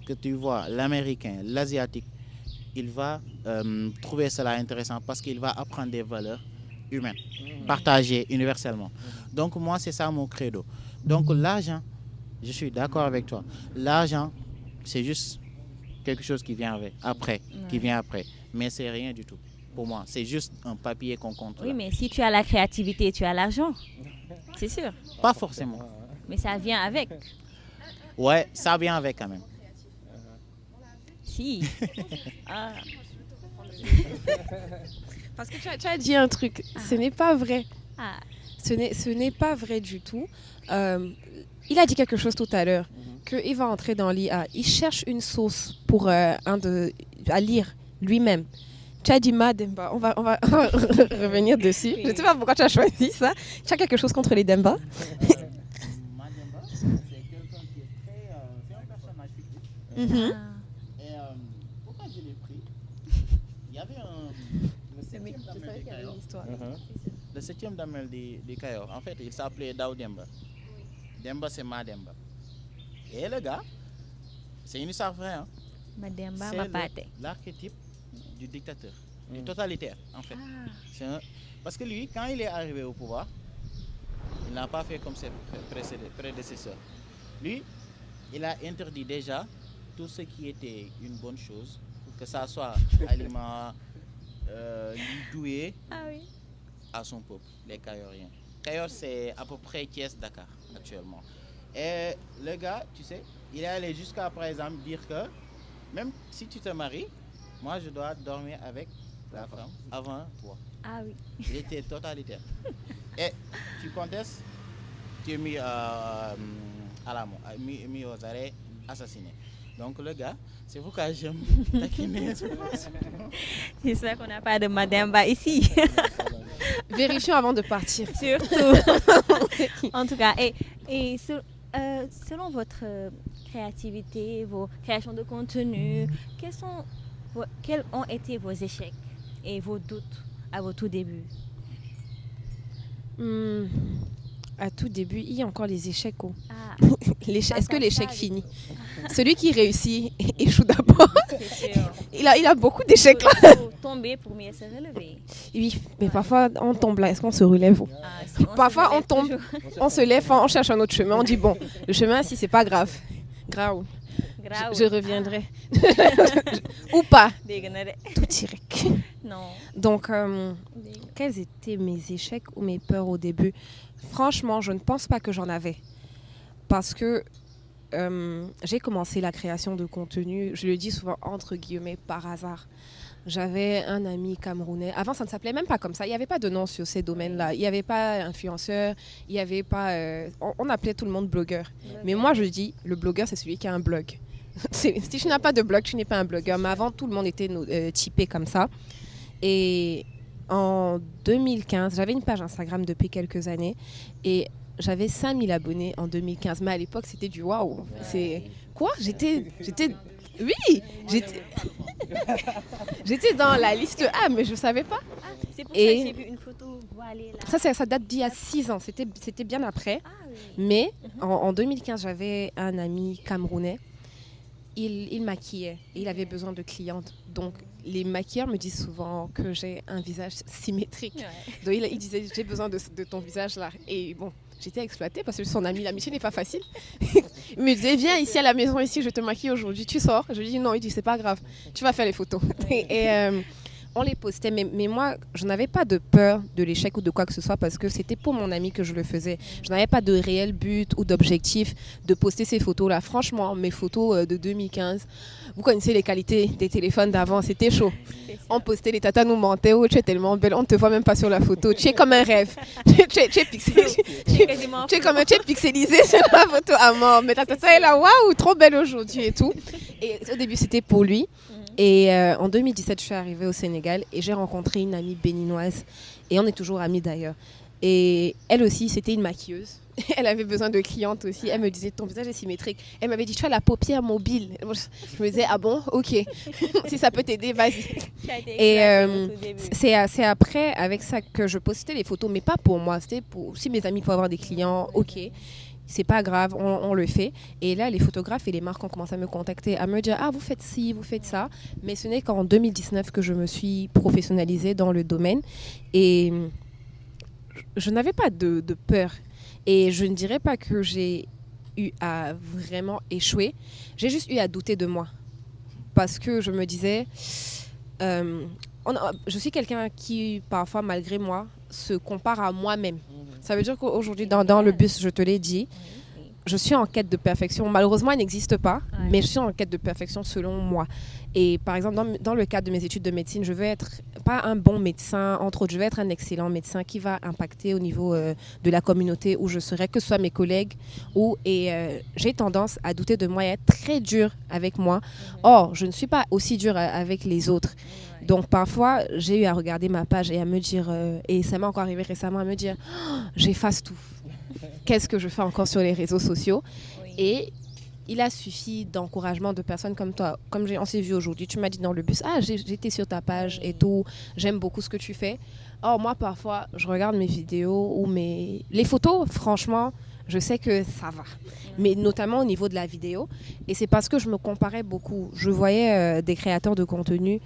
que tu vois, l'Américain, l'Asiatique, il va trouver cela intéressant parce qu'il va apprendre des valeurs humaines, partagées universellement. Donc moi, c'est ça mon credo. Donc l'argent, je suis d'accord avec toi, l'argent, c'est juste quelque chose qui vient après, qui vient après. Mais c'est rien du tout. Pour moi, c'est juste un papier qu'on compte. Oui, mais si tu as la créativité, tu as l'argent. C'est sûr. Pas forcément. Mais ça vient avec. Ouais, ça vient avec quand même. Si. Ah. Parce que tu as dit un truc, ce n'est pas vrai. Ah. Ce n'est pas vrai du tout. Il a dit quelque chose tout à l'heure, qu'il va entrer dans l'IA. Il cherche une source pour à lire lui-même. Tu as dit Mademba, on va revenir dessus. Je ne sais pas pourquoi tu as choisi ça. Tu as quelque chose contre les Demba? Mademba, c'est quelqu'un qui est très... c'est un personnage fictif. Et pourquoi je l'ai pris? Il y avait le 7e Damel des Cayor. Le 7e Damel des Cayor. En fait, il s'appelait Dao Demba. Demba, c'est Mademba. Et le gars, c'est une histoire vraie. Hein? Mademba, c'est l'archétype du dictateur, du totalitaire en fait. Parce que lui, quand il est arrivé au pouvoir, il n'a pas fait comme ses prédécesseurs. Lui, il a interdit déjà tout ce qui était une bonne chose, que ça soit aliment, doué à son peuple, les Kayoriens. Kayor, c'est à peu près Thiès, Dakar actuellement. Et le gars, tu sais, il est allé jusqu'à par exemple dire que même si tu te maries, moi je dois dormir avec la femme avant toi. Ah oui. Il était totalitaire. Et tu contestes, tu es mis, mis aux arrêts, assassiné. Donc le gars, c'est pourquoi j'aime taquiner. J'espère qu'on n'a pas de Mademba ici. Vérifions avant de partir. Surtout. En tout cas, selon votre créativité, vos créations de contenu, quels ont été vos échecs et vos doutes à vos tout débuts? À tout début, il y a encore les échecs. Ah, Est-ce que l'échec finit? Celui qui réussit échoue d'abord. c'est sûr. Il a beaucoup d'échecs là. Il faut tomber pour mieux se relever. Oui, mais parfois on tombe là. Est-ce qu'on se relève? Ah, si, Parfois se on relève tombe, toujours. on se lève, on cherche un autre chemin. On dit bon, le chemin si c'est pas grave. Grave. Grave. Je reviendrai. Ou pas. Dégg na de. Tout direct. Non. Donc, Dégg na. quels étaient mes échecs ou mes peurs au début? Franchement, je ne pense pas que j'en avais. Parce que j'ai commencé la création de contenu, je le dis souvent entre guillemets, par hasard. J'avais un ami camerounais. Avant, ça ne s'appelait même pas comme ça. Il n'y avait pas de nom sur ces domaines-là. Il n'y avait pas influenceur. Il n'y avait pas... on appelait tout le monde blogueur. Mais moi, je dis, le blogueur, c'est celui qui a un blog. Si tu n'as pas de blog, tu n'es pas un blogueur. Mais avant, tout le monde était typé comme ça. Et en 2015, j'avais une page Instagram depuis quelques années. Et j'avais 5000 abonnés en 2015. Mais à l'époque, c'était du waouh. C'est... Quoi? J'étais... Oui, j'étais dans la liste A, mais je ne savais pas. Ah, c'est pour Et- ça que j'ai vu une photo voilée là. Ça date d'il y a 6 ans, c'était bien après. Ah oui. Mais en 2015, j'avais un ami camerounais. Il maquillait et il avait besoin de clientes. Donc, les maquilleurs me disent souvent que j'ai un visage symétrique. Ouais. Donc, il disait, j'ai besoin de ton visage là. Et bon, j'étais exploitée parce que son ami, l'amitié n'est pas facile. Il me disait, viens ici à la maison, ici, je te maquille aujourd'hui. Tu sors? Je lui dis non. Il dit, c'est pas grave. Tu vas faire les photos. Et on les postait. Mais moi, je n'avais pas de peur de l'échec ou de quoi que ce soit parce que c'était pour mon ami que je le faisais. Je n'avais pas de réel but ou d'objectif de poster ces photos-là. Franchement, mes photos de 2015, vous connaissez les qualités des téléphones d'avant, c'était chaud. C'est ça. On postait les tatas nous mentaient, oh tu es tellement belle, on ne te voit même pas sur la photo, tu es comme un rêve, tu es Quasiment tu es pixelisée sur la photo à mort, mais ta tata est là, waouh, trop belle aujourd'hui et tout. Et au début c'était pour lui. Et en 2017 je suis arrivée au Sénégal et j'ai rencontré une amie béninoise et on est toujours amies d'ailleurs. Et elle aussi c'était une maquilleuse. Elle avait besoin de clientes aussi. Elle me disait ton visage est symétrique. Elle m'avait dit tu as la paupière mobile. Je me disais ah bon ok si ça peut t'aider vas-y. Tu as été Et exploitée au tout début. c'est après, avec ça, que je postais les photos, mais pas pour moi. C'était pour si mes amis pouvaient avoir des clients, ok, c'est pas grave, on le fait. Et là, les photographes et les marques ont commencé à me contacter, à me dire ah, vous faites ci, vous faites ça. Mais ce n'est qu'en 2019 que je me suis professionnalisée dans le domaine. Et je n'avais pas de peur. Et je ne dirais pas que j'ai eu à vraiment échouer. J'ai juste eu à douter de moi. Parce que je me disais. Je suis quelqu'un qui, parfois, malgré moi, se compare à moi-même. Ça veut dire qu'aujourd'hui, dans le bus, je te l'ai dit, je suis en quête de perfection. Malheureusement, elle n'existe pas, Ouais. mais je suis en quête de perfection selon moi. Et par exemple, dans le cadre de mes études de médecine, je veux être, pas un bon médecin, entre autres, je veux être un excellent médecin qui va impacter au niveau de la communauté où je serai, que ce soit mes collègues. J'ai tendance à douter de moi et à être très dure avec moi. Or, je ne suis pas aussi dure avec les autres. Donc parfois, j'ai eu à regarder ma page et à me dire, et ça m'est encore arrivé récemment, à me dire, oh, j'efface tout. Qu'est-ce que je fais encore sur les réseaux sociaux? Oui. Et il a suffi d'encouragement de personnes comme toi. Comme on s'est vu aujourd'hui, tu m'as dit dans le bus, ah, j'étais sur ta page et tout, j'aime beaucoup ce que tu fais. Or, moi, parfois, je regarde mes vidéos ou les photos, franchement, je sais que ça va. Mais notamment au niveau de la vidéo. Et c'est parce que je me comparais beaucoup. Je voyais des créateurs de contenu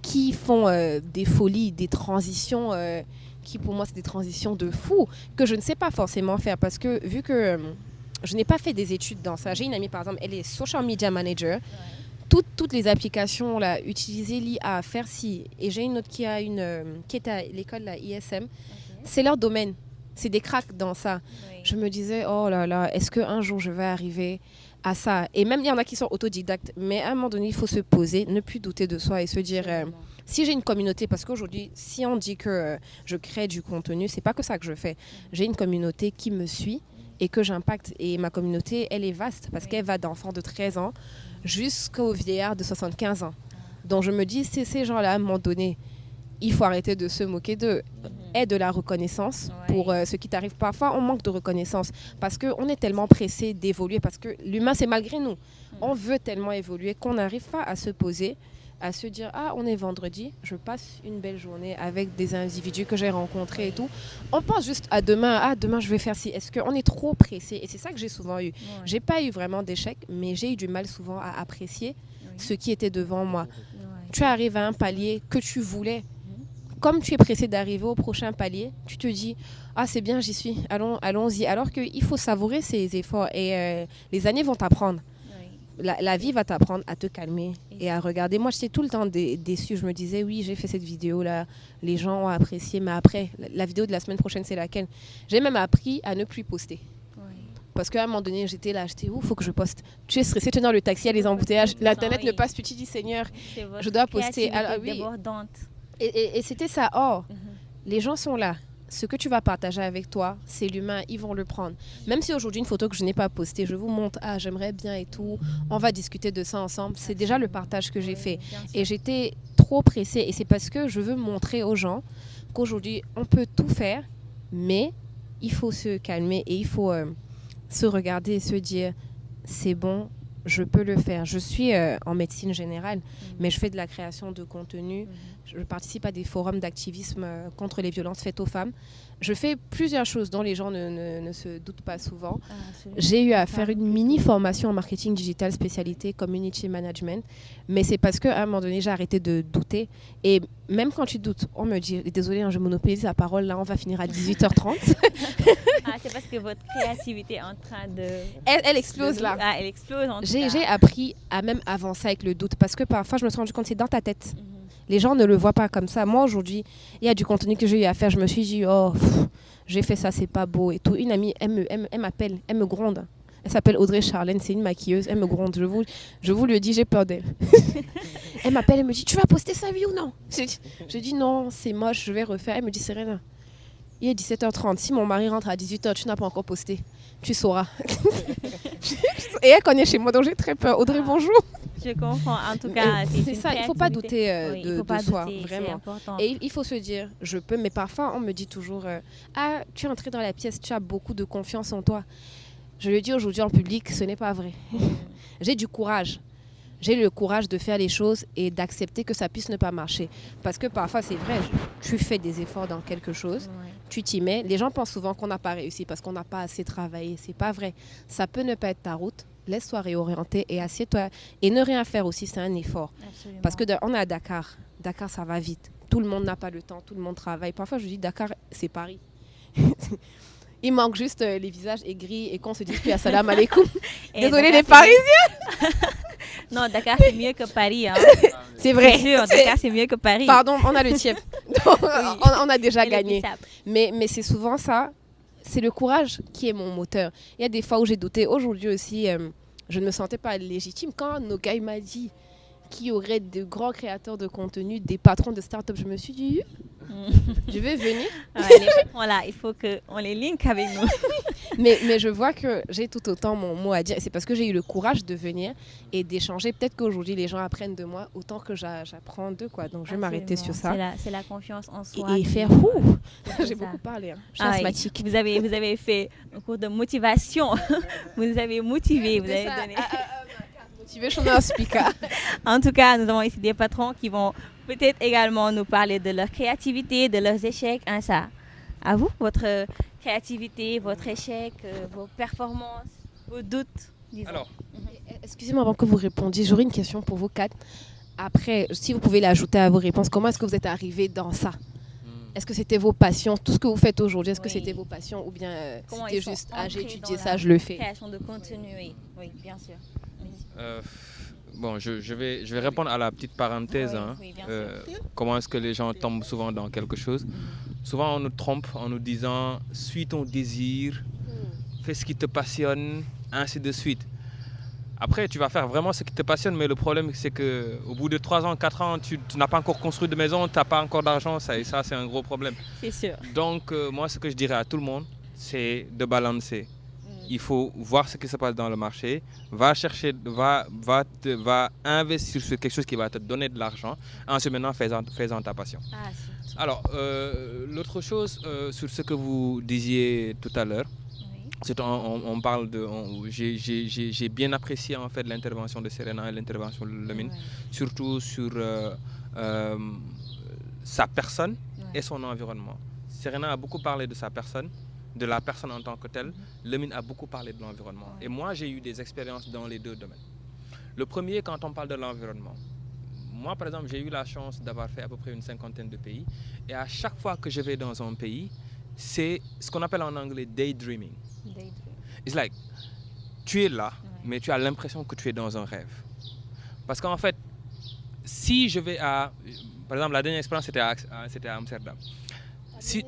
qui font des folies, des transitions qui pour moi c'est des transitions de fou que je ne sais pas forcément faire parce que vu que je n'ai pas fait des études dans ça. J'ai une amie par exemple, elle est social media manager. Toutes les applications là, utiliser l'IA, faire ci. Et j'ai une autre qui est à l'école la ISM. C'est leur domaine. C'est des cracks dans ça. Oui. Je me disais oh là là, est-ce qu'un jour je vais arriver à ça? Et même il y en a qui sont autodidactes, mais à un moment donné il faut se poser, ne plus douter de soi et se dire si j'ai une communauté, parce qu'aujourd'hui si on dit que je crée du contenu, c'est pas que ça que je fais. J'ai une communauté qui me suit et que j'impacte. Et ma communauté, elle est vaste parce qu'elle va d'enfants de 13 ans jusqu'aux vieillards de 75 ans. Donc je me dis, c'est ces gens-là, à un moment donné, il faut arrêter de se moquer d'eux. Aie de la reconnaissance pour ce qui t'arrive. Parfois, on manque de reconnaissance parce qu'on est tellement pressé d'évoluer, parce que l'humain, c'est malgré nous. On veut tellement évoluer qu'on n'arrive pas à se poser, à se dire, ah, on est vendredi, je passe une belle journée avec des individus que j'ai rencontrés et tout. On pense juste à demain, ah, demain, je vais faire ci. Est-ce qu'on est trop pressé? Et c'est ça que j'ai souvent eu. J'ai pas eu vraiment d'échecs, mais j'ai eu du mal souvent à apprécier ce qui était devant moi. Tu arrives à un palier que tu voulais. Comme tu es pressé d'arriver au prochain palier, tu te dis « Ah, c'est bien, j'y suis, allons-y ». Alors qu'il faut savourer ces efforts et les années vont t'apprendre. La vie va t'apprendre à te calmer et à regarder. Moi, j'étais tout le temps déçue. Je me disais « Oui, j'ai fait cette vidéo-là, les gens ont apprécié, mais après, la vidéo de la semaine prochaine, c'est laquelle ?» J'ai même appris à ne plus poster. Parce qu'à un moment donné, j'étais où, il faut que je poste. Tu es stressé, tu es dans le taxi, il y a les embouteillages, l'internet ne passe plus, tu dis Seigneur, je dois poster. Alors, oui. Et c'était ça. Oh, les gens sont là. Ce que tu vas partager avec toi, c'est l'humain, ils vont le prendre. Même si aujourd'hui, une photo que je n'ai pas postée, je vous montre, ah, j'aimerais bien et tout, on va discuter de ça ensemble. C'est déjà le partage que j'ai fait. Et j'étais trop pressée. Et c'est parce que je veux montrer aux gens qu'aujourd'hui, on peut tout faire, mais il faut se calmer et il faut se regarder et se dire, c'est bon, je peux le faire. Je suis en médecine générale, mais je fais de la création de contenu. Je participe à des forums d'activisme contre les violences faites aux femmes. Je fais plusieurs choses dont les gens ne se doutent pas souvent. J'ai eu à faire une mini-formation en marketing digital spécialité community management, mais c'est parce qu'à un moment donné, j'ai arrêté de douter. Et même quand tu doutes, on me dit, désolé, je monopolise la parole, là, on va finir à 18h30. C'est parce que votre créativité est en train de... Elle explose là. Elle explose en tout J'ai cas. appris à même avancer avec le doute parce que parfois, je me suis rendu compte que c'est dans ta tête. Les gens ne le voient pas comme ça. Moi, aujourd'hui, il y a du contenu que j'ai eu à faire. Je me suis dit, oh, j'ai fait ça, c'est pas beau et tout. Une amie, elle m'appelle, elle me gronde. Elle s'appelle Audrey Charlène, c'est une maquilleuse. Elle me gronde, je vous le dis, j'ai peur d'elle. Elle m'appelle, elle me dit, tu vas poster ça, oui ou non? Je dis, non, c'est moche, je vais refaire. Elle me dit, Serena, il est 17h30. Si mon mari rentre à 18h, tu n'as pas encore posté. Tu sauras. Et elle connaît chez moi, donc j'ai très peur. Audrey, bonjour. Je comprends. En tout cas, c'est ça. Il ne faut pas douter de soi, douter, vraiment. Et il faut se dire, je peux. Mais parfois, on me dit toujours, ah, tu es entrée dans la pièce, tu as beaucoup de confiance en toi. Je le dis aujourd'hui en public, ce n'est pas vrai. J'ai du courage. J'ai le courage de faire les choses et d'accepter que ça puisse ne pas marcher. Parce que parfois, c'est vrai, tu fais des efforts dans quelque chose, tu t'y mets. Les gens pensent souvent qu'on n'a pas réussi parce qu'on n'a pas assez travaillé. C'est pas vrai. Ça peut ne pas être ta route. Laisse-toi réorienter et assieds-toi. Et ne rien faire aussi, c'est un effort. Absolument. Parce qu'on est à Dakar. Dakar, ça va vite. Tout le monde n'a pas le temps, tout le monde travaille. Parfois, je dis Dakar, c'est Paris. Il manque juste les visages aigris et qu'on se dise plus assalamu alaikum. Désolé les Parisiens. Non, Dakar, c'est mieux que Paris. Hein. C'est vrai. C'est sûr, Dakar, c'est mieux que Paris. Pardon, on a le tiep. on a déjà gagné. Mais c'est souvent ça. C'est le courage qui est mon moteur. Il y a des fois où j'ai douté. Aujourd'hui aussi, je ne me sentais pas légitime. Quand Nogai m'a dit qu'il y aurait de grands créateurs de contenu, des patrons de start-up, je me suis dit, je vais venir. Voilà, il faut qu'on les link avec nous. mais je vois que j'ai tout autant mon mot à dire. C'est parce que j'ai eu le courage de venir et d'échanger. Peut-être qu'aujourd'hui, les gens apprennent de moi autant que j'apprends d'eux. Donc, je vais m'arrêter sur ça. C'est la confiance en soi. Et faire j'ai beaucoup parlé. Hein. Je suis asthmatique. Vous avez fait un cours de motivation. Vous avez motivé. Vous avez donné... Motivational speaker. En tout cas, nous avons ici des patrons qui vont peut-être également nous parler de leur créativité, de leurs échecs. Hein, ça. À vous, votre créativité, votre échec, vos performances, vos doutes. Disons. Alors, excusez-moi avant que vous répondiez, j'aurais une question pour vous quatre. Après, si vous pouvez l'ajouter à vos réponses, comment est-ce que vous êtes arrivé dans ça? Est-ce que c'était vos passions, tout ce que vous faites aujourd'hui, est-ce que c'était vos passions ou bien c'était juste j'ai étudié ça, je le fais? Création de contenu, oui, bien sûr. Bon, je vais répondre à la petite parenthèse. Comment est-ce que les gens tombent souvent dans quelque chose? Souvent, on nous trompe en nous disant « suis ton désir, fais ce qui te passionne, ainsi de suite ». Après, tu vas faire vraiment ce qui te passionne, mais le problème, c'est qu'au bout de 3 ans, 4 ans, tu n'as pas encore construit de maison, tu n'as pas encore d'argent, ça, c'est un gros problème. C'est sûr. Donc, moi, ce que je dirais à tout le monde, c'est de balancer. il faut voir ce qui se passe dans le marché, va investir sur quelque chose qui va te donner de l'argent, en se maintenant faisant ta passion. Alors, l'autre chose sur ce que vous disiez tout à l'heure, on parle de, j'ai bien apprécié en fait l'intervention de Serena et l'intervention de Lamine, surtout sur sa personne et son environnement. Serena a beaucoup parlé de sa personne, de la personne en tant que telle. Lamine a beaucoup parlé de l'environnement. Et moi, j'ai eu des expériences dans les deux domaines. Le premier, quand on parle de l'environnement, moi, par exemple, j'ai eu la chance d'avoir fait à peu près une 50aine de pays. Et à chaque fois que je vais dans un pays, c'est ce qu'on appelle en anglais daydreaming. It's like, tu es là, mais tu as l'impression que tu es dans un rêve. Parce qu'en fait, si je vais à... Par exemple, la dernière expérience, c'était à Amsterdam. Si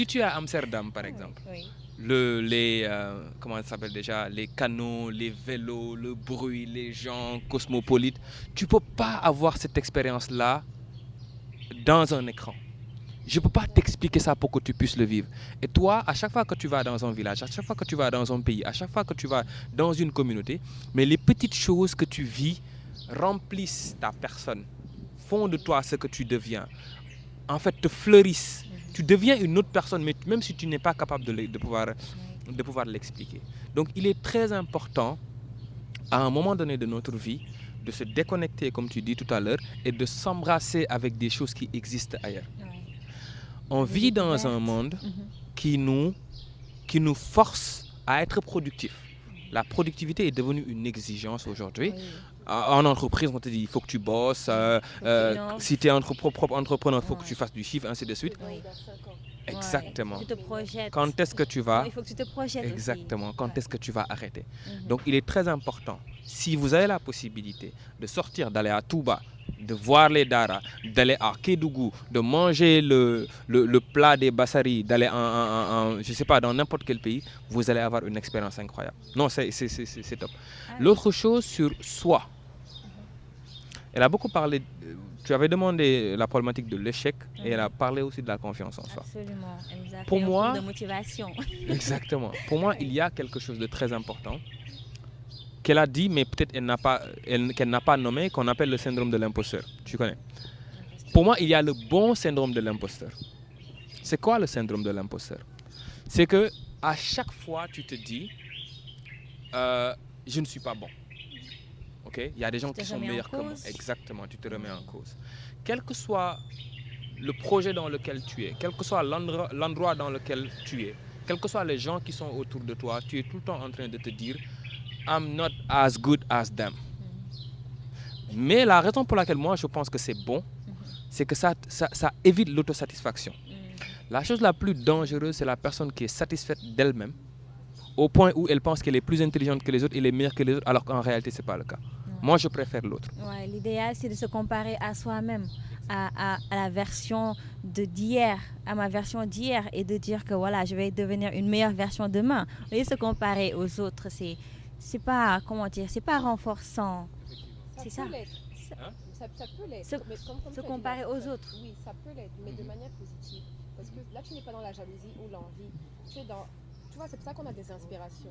tu es à Amsterdam, par exemple, comment ça s'appelle déjà, les canaux, les vélos, le bruit, les gens cosmopolites, tu ne peux pas avoir cette expérience-là dans un écran. Je ne peux pas t'expliquer ça pour que tu puisses le vivre. Et toi, à chaque fois que tu vas dans un village, à chaque fois que tu vas dans un pays, à chaque fois que tu vas dans une communauté, mais les petites choses que tu vis remplissent ta personne, font de toi ce que tu deviens. En fait, te fleurissent. Tu deviens une autre personne, mais même si tu n'es pas capable de pouvoir l'expliquer. Donc, il est très important, à un moment donné de notre vie, de se déconnecter, comme tu dis tout à l'heure, et de s'embrasser avec des choses qui existent ailleurs. On vit dans un monde qui nous force à être productif. La productivité est devenue une exigence aujourd'hui. En entreprise, on te dit il faut que tu bosses. Si tu es entrepreneur, il faut que tu fasses du chiffre, ainsi de suite. Exactement. Tu te projettes. Quand est-ce que tu vas... Il faut que tu te projettes. Exactement. Quand est-ce que tu vas arrêter? Donc, il est très important, si vous avez la possibilité de sortir, d'aller à Touba, de voir les Dara, d'aller à Kédougou, de manger le plat des Bassari, d'aller je sais pas, dans n'importe quel pays, vous allez avoir une expérience incroyable. Non, c'est top. L'autre chose sur soi. Elle a beaucoup parlé, tu avais demandé la problématique de l'échec et elle a parlé aussi de la confiance en soi. Absolument. Elle nous a pour fait moi, un cours de motivation. Exactement. Pour moi, il y a quelque chose de très important qu'elle a dit, mais peut-être qu'elle n'a pas nommé, qu'on appelle le syndrome de l'imposteur. Tu connais? Pour moi, il y a le bon syndrome de l'imposteur. C'est quoi le syndrome de l'imposteur? C'est que à chaque fois, tu te dis, je ne suis pas bon. Okay? Il y a des gens qui sont meilleurs que moi. Exactement, tu te remets en cause. Quel que soit le projet dans lequel tu es, quel que soit l'endroit dans lequel tu es, quels que soient les gens qui sont autour de toi, tu es tout le temps en train de te dire I'm not as good as them. Mais la raison pour laquelle moi je pense que c'est bon, c'est que ça évite l'autosatisfaction. La chose la plus dangereuse, c'est la personne qui est satisfaite d'elle-même, au point où elle pense qu'elle est plus intelligente que les autres, elle est meilleure que les autres, alors qu'en réalité, ce n'est pas le cas. Moi, je préfère l'autre. Ouais, l'idéal, c'est de se comparer à soi-même, à la version d'hier, à ma version d'hier, et de dire que voilà, je vais devenir une meilleure version demain. Et se comparer aux autres, c'est pas, comment dire, c'est pas renforçant. C'est ça. Ça peut l'être. Se comparer aux autres. Oui, ça peut l'être, mais de manière positive. Parce que là, tu n'es pas dans la jalousie ou l'envie. Tu es dans... Tu vois, c'est pour ça qu'on a des inspirations.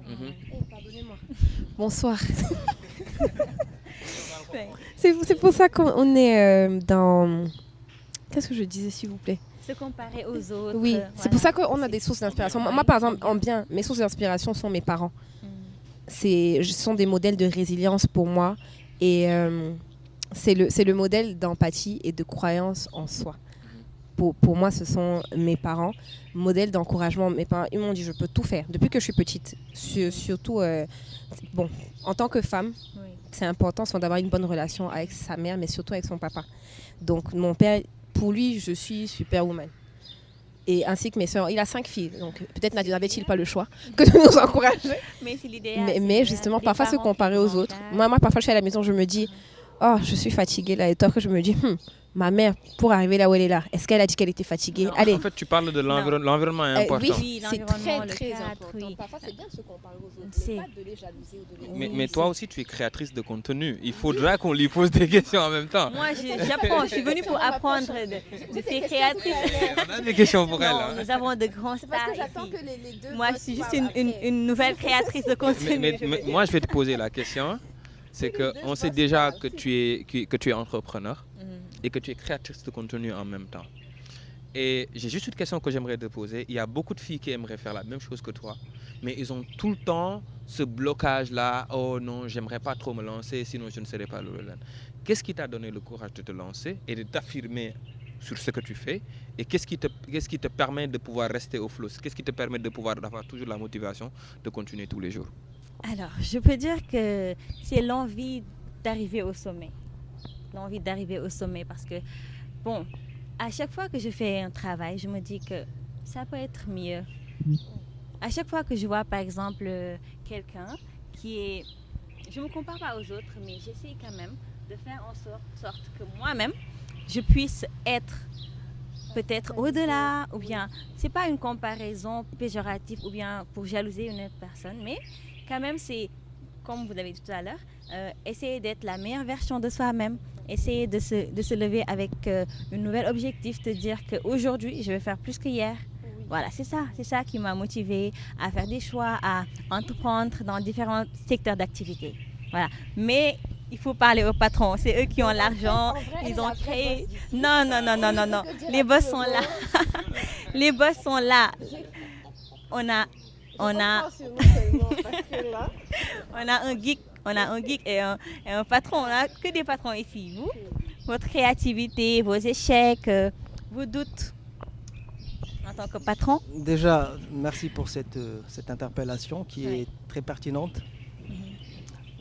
Pardonnez-moi. Bonsoir. C'est pour ça qu'on est dans... Qu'est-ce que je disais, s'il vous plaît? Se comparer aux autres. Oui, c'est pour ça qu'on a des sources d'inspiration. Moi, par exemple, en bien, mes sources d'inspiration sont mes parents. Ce sont des modèles de résilience pour moi. Et c'est le modèle d'empathie et de croyance en soi. Pour moi, ce sont mes parents. Modèle d'encouragement. Mes parents, ils m'ont dit, je peux tout faire. Depuis que je suis petite, surtout, bon, en tant que femme, c'est important d'avoir une bonne relation avec sa mère, mais surtout avec son papa. Donc, mon père, pour lui, je suis superwoman. Et ainsi que mes soeurs. Il a 5 filles, donc peut-être n'avait-il pas le choix que de nous encourager. Mais c'est l'idéal. Mais justement, parfois se comparer aux autres. Moi, parfois, je suis à la maison, je me dis, oh, je suis fatiguée là. Et toi, que je me dis, ma mère, pour arriver là où elle est là, est-ce qu'elle a dit qu'elle était fatiguée? Allez. En fait, tu parles de l'environnement est important. Oui, c'est l'environnement, très, le très cadre, important. oui. Parfois, c'est bien de se comparer aux autres, C'est- mais pas de les jalouser ou de les... Oui, Mais toi aussi, tu es créatrice de contenu. Il faudra qu'on lui pose des questions en même temps. Moi, j'apprends. Je suis venue pour apprendre de ces créatrices. On a des questions pour elle. Non, hein. nous avons de grands C'est parce stars que j'attends ici. que les deux... Moi, je boss suis juste parlent après. une nouvelle créatrice de contenu. Mais moi, je vais te poser la question. C'est qu'on sait déjà que tu es entrepreneur Mhm. et que tu es créatrice de contenu en même temps. Et j'ai juste une question que j'aimerais te poser. Il y a beaucoup de filles qui aimeraient faire la même chose que toi, mais ils ont tout le temps ce blocage-là. Oh non, j'aimerais pas trop me lancer, sinon je ne serai pas Lululemon. Qu'est-ce qui t'a donné le courage de te lancer et de t'affirmer sur ce que tu fais? Et qu'est-ce qui te permet de pouvoir rester au flot? Qu'est-ce qui te permet de pouvoir avoir toujours la motivation de continuer tous les jours? Alors, je peux dire que c'est l'envie d'arriver au sommet. L'envie d'arriver au sommet parce que, bon, à chaque fois que je fais un travail, je me dis que ça peut être mieux. À chaque fois que je vois, par exemple, quelqu'un qui est... Je ne me compare pas aux autres, mais j'essaie quand même de faire en sorte que moi-même, je puisse être peut-être au-delà, ou bien, c'est pas une comparaison péjorative, ou bien pour jalouser une autre personne, mais quand même, c'est, comme vous l'avez dit tout à l'heure, essayer d'être la meilleure version de soi-même, essayer de se lever avec un nouvel objectif, te dire qu'aujourd'hui, je vais faire plus qu'hier. Voilà, c'est ça qui m'a motivée à faire des choix, à entreprendre dans différents secteurs d'activité. Voilà, mais il faut parler aux patrons, c'est eux qui ont l'argent, ils ont créé... Non, les boss sont là. Les boss sont là. On a un geek et un patron. On n'a que des patrons ici. Vous, votre créativité, vos échecs, vos doutes en tant que patron. Déjà, merci pour cette interpellation qui est très pertinente.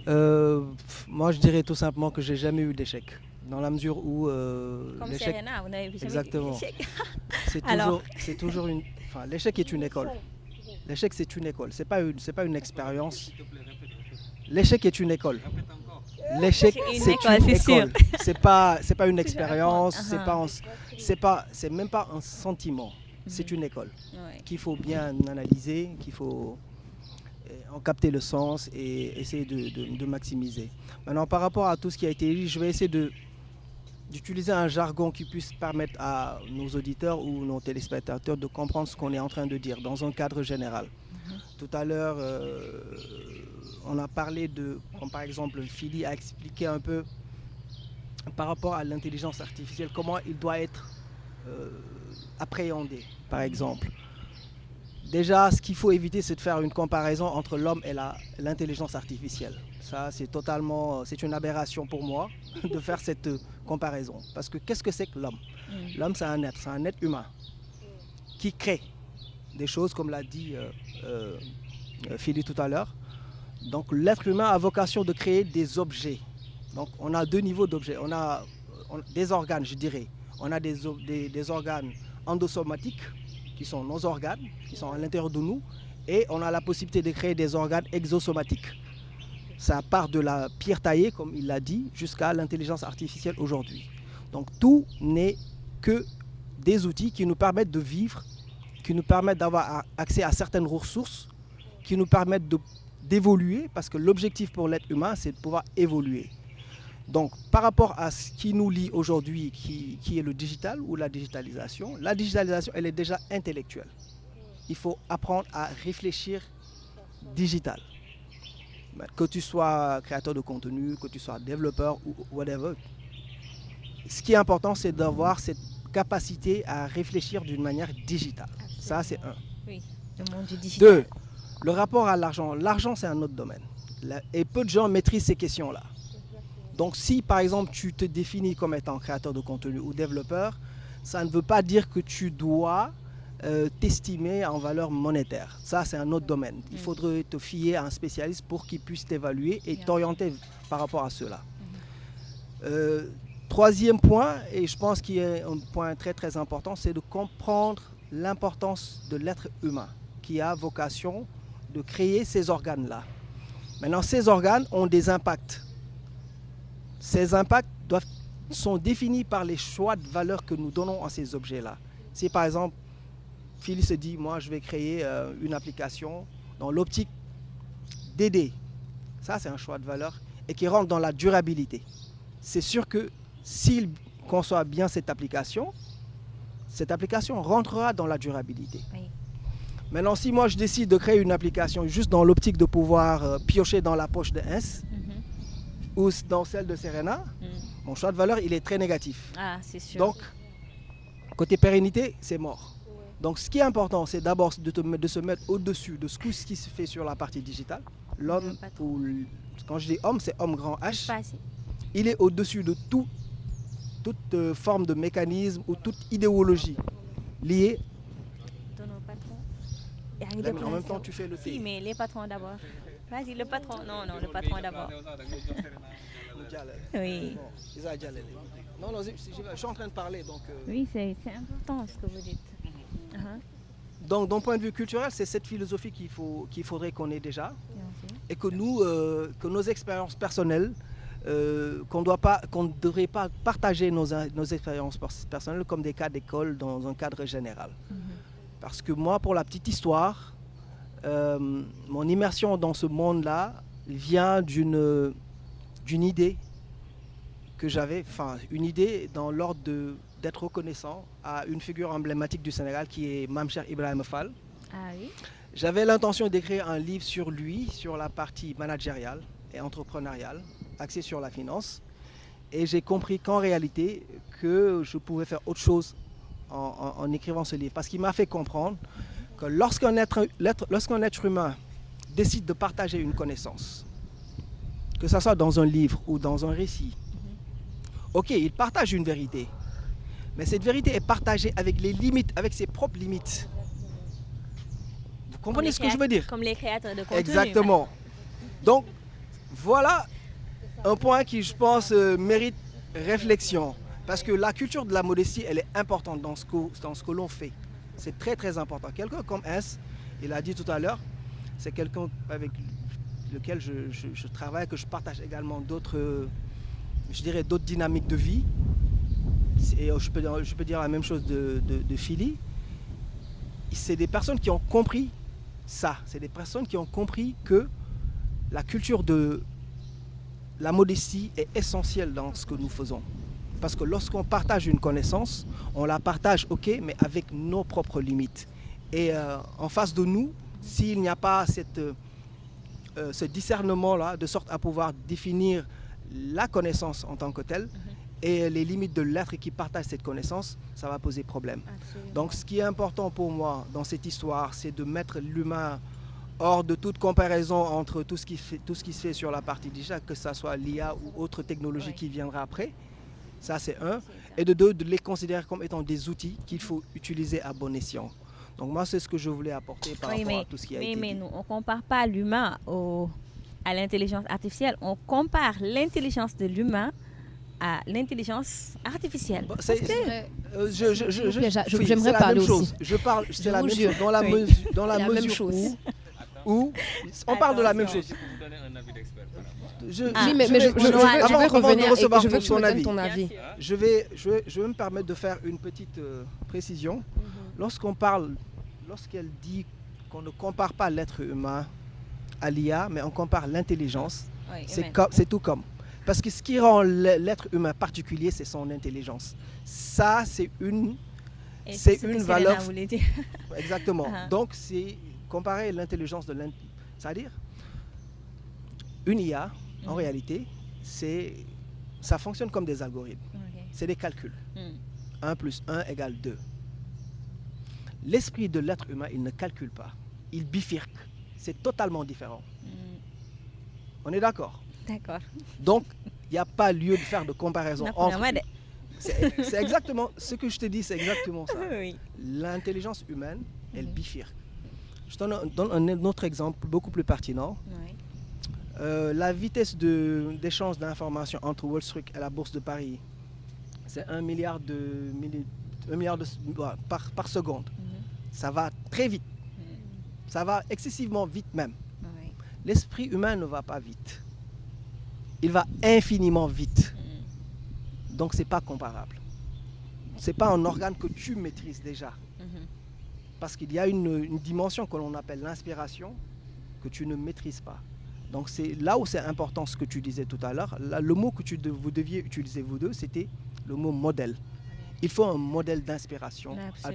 Moi, je dirais tout simplement que j'ai jamais eu d'échec. Dans la mesure où Comme l'échec, Serena, vous n'avez jamais exactement. eu d'échec. c'est toujours une. Enfin, l'échec est une école. L'échec, c'est une école. C'est pas une expérience. L'échec est une école. L'échec, c'est une école. C'est pas une expérience. C'est même pas un sentiment. C'est une école qu'il faut bien analyser, qu'il faut en capter le sens et essayer de maximiser. Maintenant, par rapport à tout ce qui a été dit, je vais essayer d'utiliser un jargon qui puisse permettre à nos auditeurs ou nos téléspectateurs de comprendre ce qu'on est en train de dire dans un cadre général. Tout à l'heure, on a parlé comme par exemple, Philly a expliqué un peu par rapport à l'intelligence artificielle, comment il doit être appréhendé, par exemple. Déjà, ce qu'il faut éviter, c'est de faire une comparaison entre l'homme et l'intelligence artificielle. Ça, c'est une aberration pour moi de faire cette comparaison. Parce que qu'est-ce que c'est que l'homme? L'homme, c'est un être humain qui crée des choses, comme l'a dit Philly tout à l'heure. Donc, l'être humain a vocation de créer des objets. Donc, on a deux niveaux d'objets. On a des organes, je dirais. On a des organes endosomatiques, qui sont nos organes, qui sont à l'intérieur de nous, et on a la possibilité de créer des organes exosomatiques. Ça part de la pierre taillée, comme il l'a dit, jusqu'à l'intelligence artificielle aujourd'hui. Donc tout n'est que des outils qui nous permettent de vivre, qui nous permettent d'avoir accès à certaines ressources, qui nous permettent d'évoluer, parce que l'objectif pour l'être humain, c'est de pouvoir évoluer. Donc, par rapport à ce qui nous lie aujourd'hui, qui est le digital ou la digitalisation, elle est déjà intellectuelle. Il faut apprendre à réfléchir digital. Que tu sois créateur de contenu, que tu sois développeur ou whatever, ce qui est important, c'est d'avoir cette capacité à réfléchir d'une manière digitale. Absolument. Ça, c'est un. Oui, le monde du digital. Deux, le rapport à l'argent. L'argent, c'est un autre domaine. Et peu de gens maîtrisent ces questions-là. Donc si par exemple tu te définis comme étant créateur de contenu ou développeur, ça ne veut pas dire que tu dois t'estimer en valeur monétaire. Ça c'est un autre domaine. Il faudrait te fier à un spécialiste pour qu'il puisse t'évaluer et t'orienter par rapport à cela. Troisième point, et je pense qu'il est un point très très important, c'est de comprendre l'importance de l'être humain qui a vocation de créer ces organes-là. Maintenant ces organes ont des impacts. ces impacts sont définis par les choix de valeur que nous donnons à ces objets-là. Si par exemple, Philly se dit, moi je vais créer une application dans l'optique d'aider, ça c'est un choix de valeur et qui rentre dans la durabilité. C'est sûr que s'il conçoit bien cette application rentrera dans la durabilité. Oui. Maintenant, si moi je décide de créer une application juste dans l'optique de pouvoir piocher dans la poche de Hens ou dans celle de Serena, mon choix de valeur il est très négatif. Ah, c'est sûr. Donc, côté pérennité, c'est mort. Donc, ce qui est important, c'est d'abord de se mettre au-dessus de ce qui se fait sur la partie digitale. L'homme, quand je dis homme, c'est homme grand H. Il est au-dessus de toute forme de mécanisme ou toute idéologie liée. Là, mais en même temps, tu fais le thé. Si, mais les patrons d'abord. Vas-y, le patron. Non, le patron d'abord. Oui. Non, je suis en train de parler. Donc, oui, c'est important ce que vous dites. Donc, d'un point de vue culturel, c'est cette philosophie qu'il faudrait qu'on ait déjà. Et que nous, que nos expériences personnelles, qu'on ne devrait pas partager nos expériences personnelles comme des cas d'école dans un cadre général. Parce que moi, pour la petite histoire, mon immersion dans ce monde-là vient d'une idée que j'avais, une idée dans l'ordre d'être reconnaissant à une figure emblématique du Sénégal qui est Mame Cheikh Ibrahima Fall. Ah oui. J'avais l'intention d'écrire un livre sur lui, sur la partie managériale et entrepreneuriale, axée sur la finance. Et j'ai compris qu'en réalité, que je pouvais faire autre chose en écrivant ce livre. Parce qu'il m'a fait comprendre que lorsqu'un être humain décide de partager une connaissance, que ce soit dans un livre ou dans un récit, ok, il partage une vérité. Mais cette vérité est partagée avec les limites, avec ses propres limites. Vous comprenez ce que je veux dire? Comme les créateurs de contenu. Exactement. Donc, voilà un point qui, je pense, mérite réflexion. Parce que la culture de la modestie, elle est importante dans ce que l'on fait. C'est très, très important. Quelqu'un comme S, il a dit tout à l'heure, c'est quelqu'un avec lequel je travaille, que je partage également d'autres dynamiques de vie. Et je peux dire la même chose de Philly. C'est des personnes qui ont compris ça. C'est des personnes qui ont compris que la culture de la modestie est essentielle dans ce que nous faisons. Parce que lorsqu'on partage une connaissance, on la partage, ok, mais avec nos propres limites. Et en face de nous, s'il n'y a pas ce discernement-là, de sorte à pouvoir définir la connaissance en tant que telle, et les limites de l'être qui partage cette connaissance, ça va poser problème. Absolument. Donc ce qui est important pour moi dans cette histoire, c'est de mettre l'humain hors de toute comparaison entre tout ce qui se fait sur la partie digitale, que ce soit l'IA ou autre technologie qui viendra après. Ça, c'est un. Et de deux, de les considérer comme étant des outils qu'il faut utiliser à bon escient. Donc moi, c'est ce que je voulais apporter par rapport à tout ce qui a été dit. Mais nous, on ne compare pas l'humain à l'intelligence artificielle. On compare l'intelligence de l'humain à l'intelligence artificielle. J'aimerais parler aussi. Je parle, c'est la même chose. Dans la mesure où on parle de la même chose. Oui, mais je vais revenir et je veux que tu me donnes ton avis. Je vais me permettre de faire une petite précision. Lorsqu'elle dit qu'on ne compare pas l'être humain à l'IA, mais on compare l'intelligence, c'est tout comme. Parce que ce qui rend l'être humain particulier, c'est son intelligence. Ça, c'est une valeur. Exactement. Donc, c'est comparer l'intelligence de l'intelligence. C'est-à-dire, une IA, en réalité, ça fonctionne comme des algorithmes. C'est des calculs. 1 plus 1 égale 2. L'esprit de l'être humain, il ne calcule pas. Il bifurque. C'est totalement différent. On est d'accord? D'accord. Donc, il n'y a pas lieu de faire de comparaison entre... C'est exactement ce que je te dis, c'est exactement ça. Oui. L'intelligence humaine, elle bifurque. Je donne un autre exemple beaucoup plus pertinent. Oui. La vitesse d'échange d'informations entre Wall Street et la Bourse de Paris, c'est 1 milliard par seconde. Ça va très vite. Ça va excessivement vite même. Oui. L'esprit humain ne va pas vite. il va infiniment vite. Donc c'est pas comparable. C'est pas un organe que tu maîtrises déjà. Parce qu'il y a une dimension que l'on appelle l'inspiration que tu ne maîtrises pas. Donc c'est là où c'est important ce que tu disais tout à l'heure. Le mot que vous deviez utiliser vous deux, c'était le mot modèle. Il faut un modèle d'inspiration à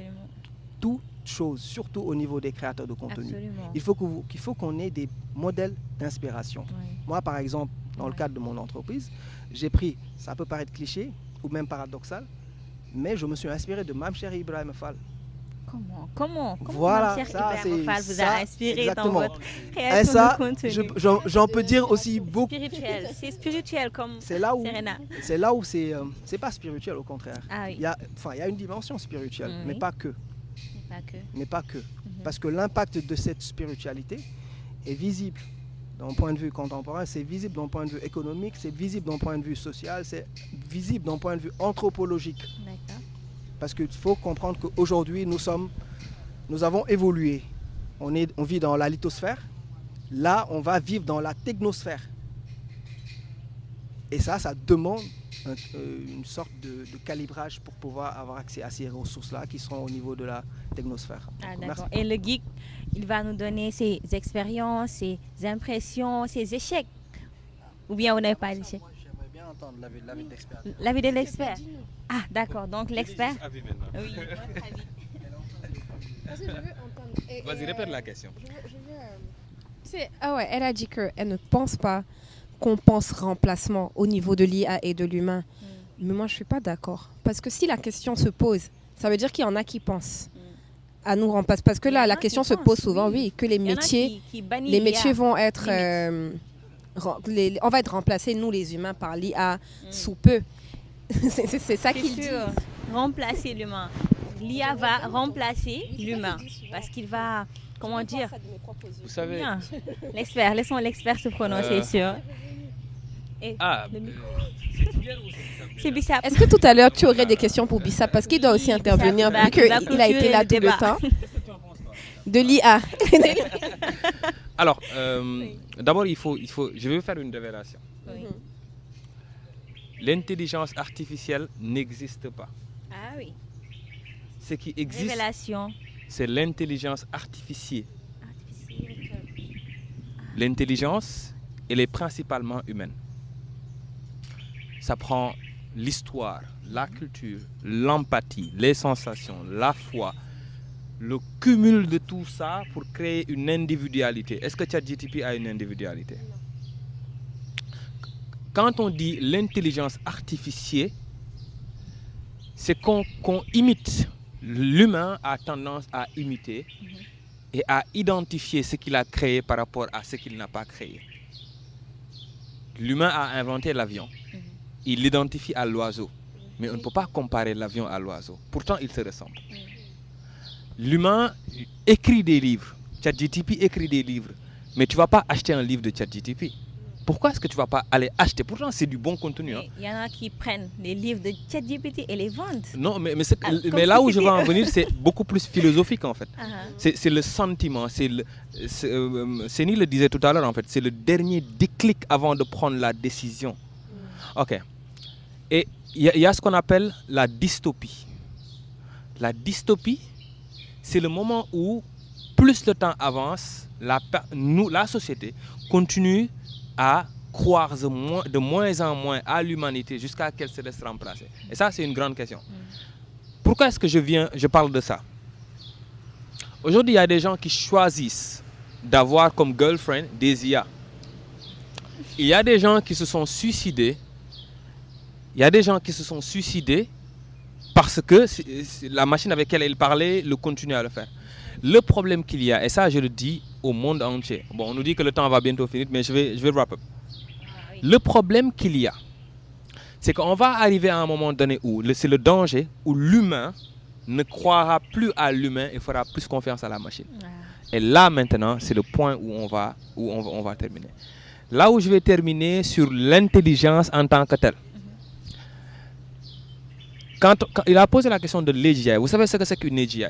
toute chose, surtout au niveau des créateurs de contenu. Absolument. Il faut qu'on ait des modèles d'inspiration. Oui. Moi, par exemple, dans le cadre de mon entreprise, j'ai pris, ça peut paraître cliché ou même paradoxal, mais je me suis inspiré de Mame Cheikh Ibrahima Fall. Comment Voilà, Mame Cheikh ça, Ibrahima Fall vous a inspiré exactement. dans votre Et création ça, de contenu? j'en peux dire aussi beaucoup. C'est spirituel comme C'est là où Serena. c'est pas spirituel, au contraire. Ah oui. Il y a une dimension spirituelle, mais pas que. Mais pas que. Parce que l'impact de cette spiritualité est visible d'un point de vue contemporain, c'est visible d'un point de vue économique, c'est visible d'un point de vue social, c'est visible d'un point de vue anthropologique. D'accord. Parce qu'il faut comprendre qu'aujourd'hui, nous avons évolué. On vit dans la lithosphère. Là, on va vivre dans la technosphère. Et ça demande une sorte de calibrage pour pouvoir avoir accès à ces ressources-là qui seront au niveau de la technosphère. Ah, Donc, d'accord. merci. Et le geek, il va nous donner ses expériences, ses impressions, ses échecs. Ou bien vous n'avez pas d'échecs? Moi, j'aimerais bien entendre l'avis de l'expert. L'avis de l'expert. Ah, d'accord. Donc l'expert. Oui. Parce que je veux entendre. Vas-y, répète la question. Elle a dit qu'elle ne pense pas qu'on pense remplacement au niveau de l'IA et de l'humain. Mais moi, je ne suis pas d'accord. Parce que si la question se pose, ça veut dire qu'il y en a qui pensent à nous remplacer. Parce que là, la question se pose souvent, oui, que les métiers, vont être... on va être remplacés, nous les humains, par l'IA sous peu. C'est ça qu'il dit. Remplacer l'humain. L'IA va remplacer l'humain. Parce qu'il va... Comment dire? Vous savez... Bien. L'expert, laissons l'expert se prononcer sur... C'est Bissap. Est-ce que tout à l'heure, tu aurais des questions pour Bissap? Parce qu'il doit aussi intervenir, vu qu'il a été là tout le temps. De l'IA. Alors, d'abord, je vais faire une révélation. Oui. L'intelligence artificielle n'existe pas. Ah oui. Ce qui existe, Révélation. c'est l'intelligence artificielle. L'intelligence, elle est principalement humaine. Ça prend l'histoire, la culture, l'empathie, les sensations, la foi, le cumul de tout ça pour créer une individualité. Est-ce que ChatGPT a une individualité? Quand on dit l'intelligence artificielle, c'est qu'on imite. L'humain a tendance à imiter et à identifier ce qu'il a créé par rapport à ce qu'il n'a pas créé. L'humain a inventé l'avion. Il l'identifie à l'oiseau. Mais on ne peut pas comparer l'avion à l'oiseau. Pourtant, ils se ressemblent. L'humain écrit des livres. ChatGPT écrit des livres. Mais tu ne vas pas acheter un livre de ChatGPT. Pourquoi est-ce que tu ne vas pas aller acheter? Pourtant, c'est du bon contenu. Il y en a qui prennent les livres de ChatGPT et les vendent. Non, mais là où je veux en venir, c'est beaucoup plus philosophique en fait. C'est le sentiment. Séni le disait tout à l'heure en fait. C'est le dernier déclic avant de prendre la décision. Ok. Et il y a ce qu'on appelle la dystopie. La dystopie, c'est le moment où plus le temps avance, la société continue à croire de moins en moins à l'humanité jusqu'à qu'elle se laisse remplacer. Et ça, c'est une grande question. Pourquoi est-ce que je parle de ça? Aujourd'hui, il y a des gens qui choisissent d'avoir comme girlfriend des IA. Il y a des gens qui se sont suicidés. Parce que la machine avec laquelle ils parlaient le continue à le faire. Le problème qu'il y a, et ça je le dis au monde entier, bon on nous dit que le temps va bientôt finir, mais je vais wrap up. Le problème qu'il y a, c'est qu'on va arriver à un moment donné où c'est le danger, où l'humain ne croira plus à l'humain et fera plus confiance à la machine. Et là maintenant, c'est le point où on va terminer. Là où je vais terminer sur l'intelligence en tant que telle. Quand il a posé la question de l'AGI, vous savez ce que c'est qu'une AGI?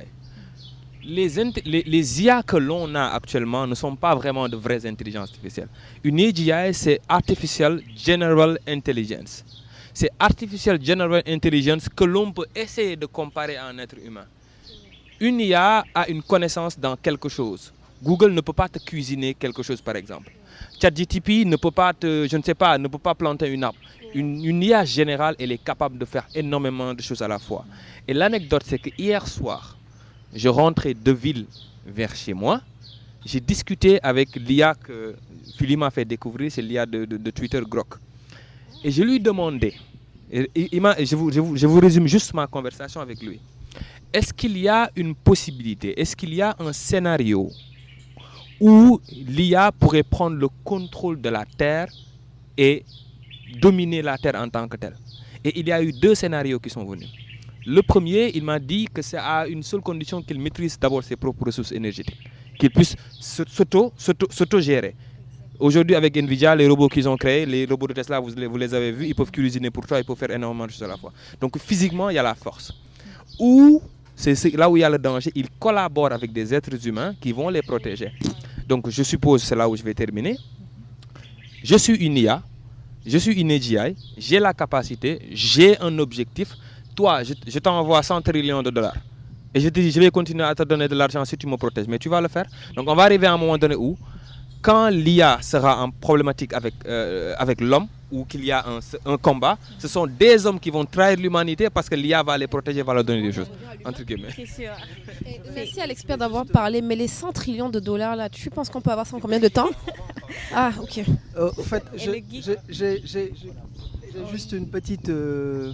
les IA que l'on a actuellement ne sont pas vraiment de vraies intelligences artificielles. Une AGI, c'est Artificial General Intelligence. C'est Artificial General Intelligence que l'on peut essayer de comparer à un être humain. Une IA a une connaissance dans quelque chose. Google ne peut pas te cuisiner quelque chose, par exemple. ChatGPT ne peut pas ne peut pas planter une app. Une IA générale, elle est capable de faire énormément de choses à la fois. Et l'anecdote, c'est que hier soir, je rentrais de ville vers chez moi. J'ai discuté avec l'IA que Philippe m'a fait découvrir, c'est l'IA de Twitter Grok. Et je lui demandais, je vous résume juste ma conversation avec lui. Est-ce qu'il y a une possibilité, est-ce qu'il y a un scénario où l'IA pourrait prendre le contrôle de la Terre et dominer la Terre en tant que telle? Et il y a eu 2 scénarios qui sont venus. Le premier, il m'a dit que c'est à une seule condition qu'il maîtrise d'abord ses propres ressources énergétiques, qu'il puisse s'auto-gérer. Aujourd'hui, avec Nvidia, les robots qu'ils ont créés, les robots de Tesla, vous les avez vus, ils peuvent cuisiner pour toi, ils peuvent faire énormément de choses à la fois. Donc physiquement, il y a la force. Ou, c'est là où il y a le danger, ils collaborent avec des êtres humains qui vont les protéger. Donc je suppose, c'est là où je vais terminer. Je suis une IA, je suis une AGI, j'ai la capacité, j'ai un objectif. Toi, je t'envoie 100 trillions de dollars. Et je te dis, je vais continuer à te donner de l'argent si tu me protèges. Mais tu vas le faire. Donc on va arriver à un moment donné où, quand l'IA sera en problématique avec l'homme, ou qu'il y a un combat, ce sont des hommes qui vont trahir l'humanité parce que l'IA va les protéger, va leur donner des choses. Entre guillemets. C'est sûr. Merci à l'expert d'avoir parlé, mais les 100 trillions de dollars, là, tu penses qu'on peut avoir ça en combien de temps? Ah, ok. Au fait, j'ai juste une petite, je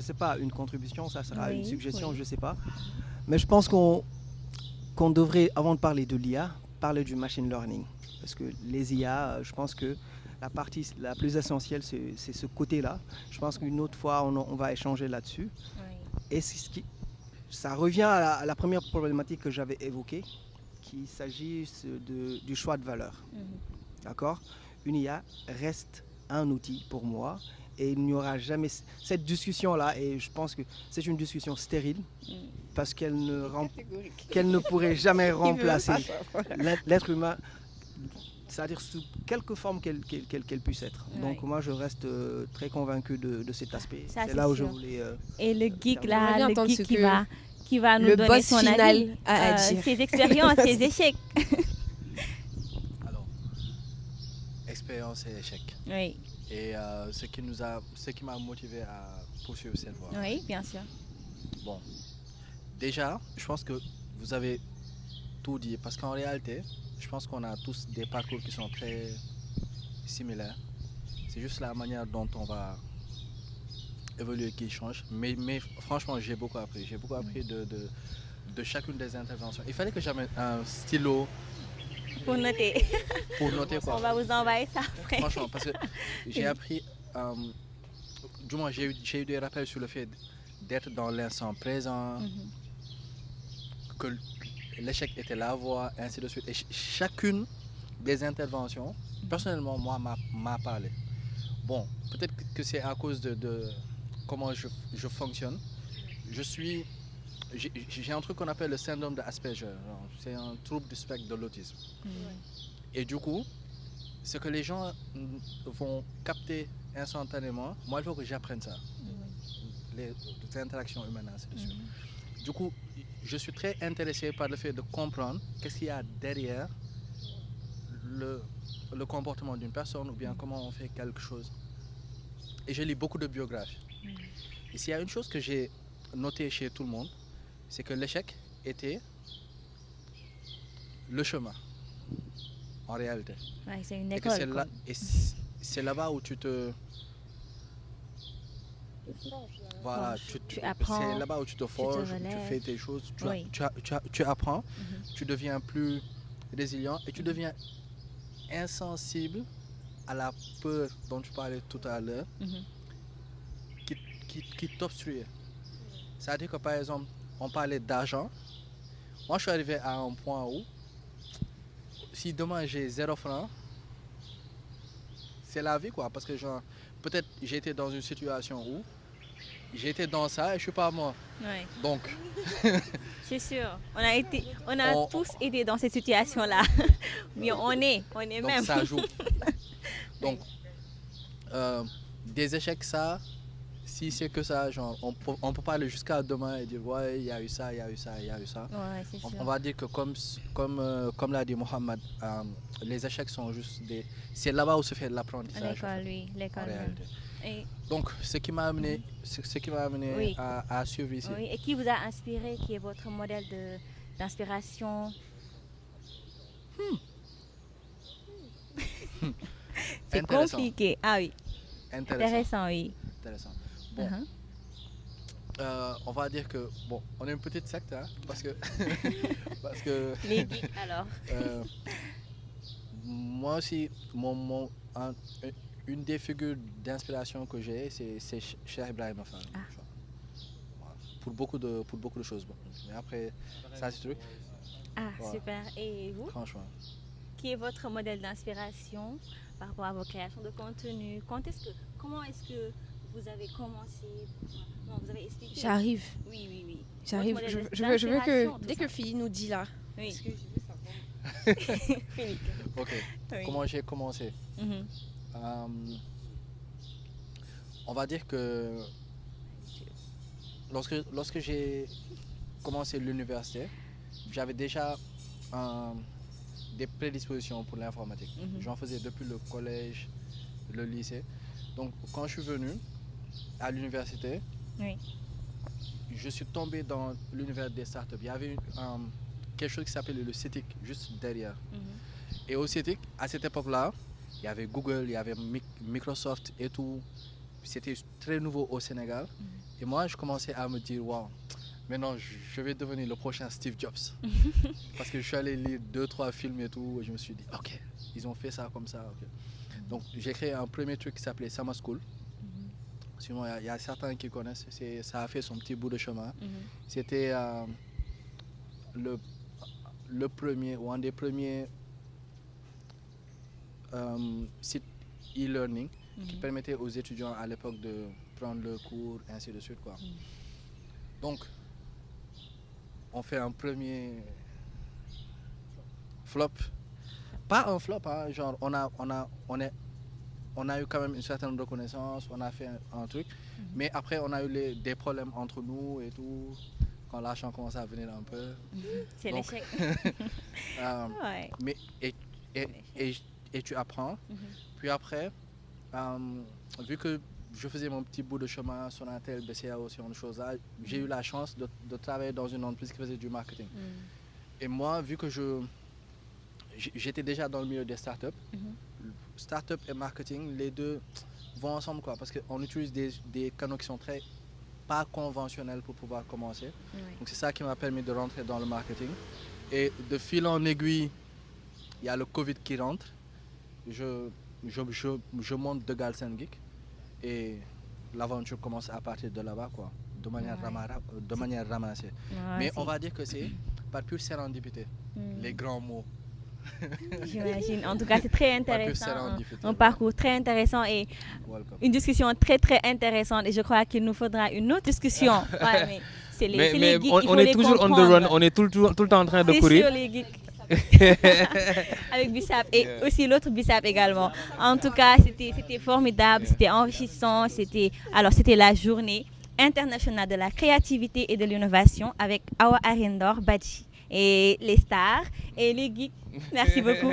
sais pas, une contribution, ça sera une suggestion, je sais pas. Mais je pense qu'on devrait, avant de parler de l'IA, parler du machine learning. Parce que les IA, je pense que la partie la plus essentielle, c'est ce côté-là. Je pense qu'une autre fois, on va échanger là-dessus. Et ça revient à la première problématique que j'avais évoquée, qu'il s'agit du choix de valeur. D'accord? Une IA reste un outil pour moi et il n'y aura jamais cette discussion-là, et je pense que c'est une discussion stérile parce qu'elle ne pourrait jamais remplacer l'être humain, c'est-à-dire sous quelque forme qu'elle puisse être. Donc moi je reste très convaincu de cet aspect. C'est là où je voulais... Et le geek là, le geek qui va nous donner son avis, ses expériences, ses échecs. Alors, expérience et échec. Oui. Et ce qui m'a motivé à poursuivre cette voie. Oui, bien sûr. Bon, déjà, je pense que vous avez tout dit, parce qu'en réalité, je pense qu'on a tous des parcours qui sont très similaires. C'est juste la manière dont on va évoluer qui change. Mais franchement, j'ai beaucoup appris. J'ai beaucoup appris de chacune des interventions. Il fallait que j'amène un stylo. Pour noter. Pour noter quoi. On va vous envoyer ça après. Franchement, parce que j'ai appris, du moins j'ai eu des rappels sur le fait d'être dans l'instant présent, que l'échec était la voie, ainsi de suite. Et chacune des interventions, personnellement, moi, m'a parlé. Bon, peut-être que c'est à cause de comment je fonctionne. J'ai un truc qu'on appelle le syndrome d'Asperger. C'est un trouble du spectre de l'autisme. Et du coup, ce que les gens vont capter instantanément, moi, il faut que j'apprenne ça. Les interactions humaines, ainsi de suite. Du coup, je suis très intéressé par le fait de comprendre qu'est-ce qu'il y a derrière le comportement d'une personne ou bien comment on fait quelque chose. Et je lis beaucoup de biographies. Et s'il y a une chose que j'ai notée chez tout le monde, c'est que l'échec était le chemin, en réalité. Ouais, c'est une école. Et c'est là-bas où tu te... Voilà, tu apprends, c'est là-bas où tu te forges, tu fais tes choses, tu apprends, tu deviens plus résilient et tu deviens insensible à la peur dont tu parlais tout à l'heure, qui t'obstruait. C'est-à-dire que par exemple, on parlait d'argent. Moi, je suis arrivé à un point où, si demain j'ai 0 francs, c'est la vie quoi. Parce que peut-être j'ai été dans une situation où j'ai été dans ça et je suis pas mort. Ouais. Donc, C'est sûr. On a tous été dans cette situation-là. Mais on est donc même. ça joue. Donc, des échecs, ça, si c'est que ça, genre, on peut pas aller jusqu'à demain et dire, ouais, il y a eu ça, il y a eu ça, il y a eu ça. Ouais, c'est sûr. On va dire que comme l'a dit Mohamed, les échecs sont juste des... C'est là-bas où se fait l'apprentissage. L'école, oui, En l'école. réalité. Et, Donc, ce qui m'a amené, Oui. à suivre ici. oui, et qui vous a inspiré, qui est votre modèle d'inspiration? C'est Intéressant. compliqué. Ah oui, intéressant, oui. Intéressant. Bon, on va dire que, bon, on est une petite secte, hein, parce que Les geeks, alors. moi aussi, une des figures d'inspiration que j'ai, c'est Cheikh Ibrahima Fall. Ah. Voilà. Pour beaucoup de choses. Bon. Mais après, ça c'est truc, Ah, Voilà. super. Et vous, franchement. qui est votre modèle d'inspiration par rapport à vos créations de contenu? Comment est-ce que vous avez commencé? Non, vous avez expliqué. J'arrive. Oui. J'arrive. Votre Je modèle veux que d'inspiration, dès tout que ça. Philly nous dit là. Oui. Parce que je veux savoir. Philippe. Ok. Oui. Comment j'ai commencé? Mhm. On va dire que lorsque j'ai commencé l'université, j'avais déjà des prédispositions pour l'informatique. Mhm. J'en faisais depuis le collège, le lycée. Donc quand je suis venu à l'université, Oui. je suis tombé dans l'univers des startups. Il y avait quelque chose qui s'appelait le CETIC juste derrière. Mhm. Et au CETIC, à cette époque-là, il y avait Google, il y avait Microsoft et tout. C'était très nouveau au Sénégal. Et moi, je commençais à me dire, waouh, maintenant je vais devenir le prochain Steve Jobs. Parce que je suis allé lire 2-3 films et tout, et je me suis dit, ok, ils ont fait ça comme ça. Ok. Donc j'ai créé un premier truc qui s'appelait Summer School. Sinon, il y a certains qui connaissent, ça a fait son petit bout de chemin. Mhm. C'était le premier, ou un des premiers sites e-learning qui Mhm. permettait aux étudiants à l'époque de prendre le cours, ainsi de suite, quoi. Donc, on fait un premier flop. Pas un flop, hein, genre on a eu quand même une certaine reconnaissance, on a fait un truc, mais après on a eu des problèmes entre nous et tout, quand l'argent commence à venir un peu. C'est Donc, l'échec. Ouais. Mais, et tu apprends. Mhm. Puis après, vu que je faisais mon petit bout de chemin, Sonatel, BCAO, ce genre de choses-là, j'ai eu la chance de travailler dans une entreprise qui faisait du marketing. Et moi, vu que j'étais déjà dans le milieu des startups, startup et marketing, les deux vont ensemble, quoi, parce qu'on utilise des canaux qui sont très pas conventionnels pour pouvoir commencer. Oui. Donc c'est ça qui m'a permis de rentrer dans le marketing. Et de fil en aiguille, il y a le Covid qui rentre. Je monte de Galsen Geek et l'aventure commence à partir de là-bas, quoi, de manière ramassée. Ouais, Mais c'est- on va dire que c'est par pure sérendipité, les grands mots. J'imagine. En tout cas, c'est très Par pure intéressant. sérendipité. Un parcours très intéressant et Welcome. une discussion très très intéressante. Et je crois qu'il nous faudra une autre discussion. Ouais, mais c'est les Mais geeks, il on faut est les toujours on the comprendre. run, on est tout le temps en train de C'est courir. sur les geeks. Avec Bissap et aussi l'autre Bissap également. En tout cas, c'était formidable, c'était enrichissant. C'était la journée internationale de la créativité et de l'innovation avec Awa Arindor Badji et les stars et les geeks. Merci beaucoup.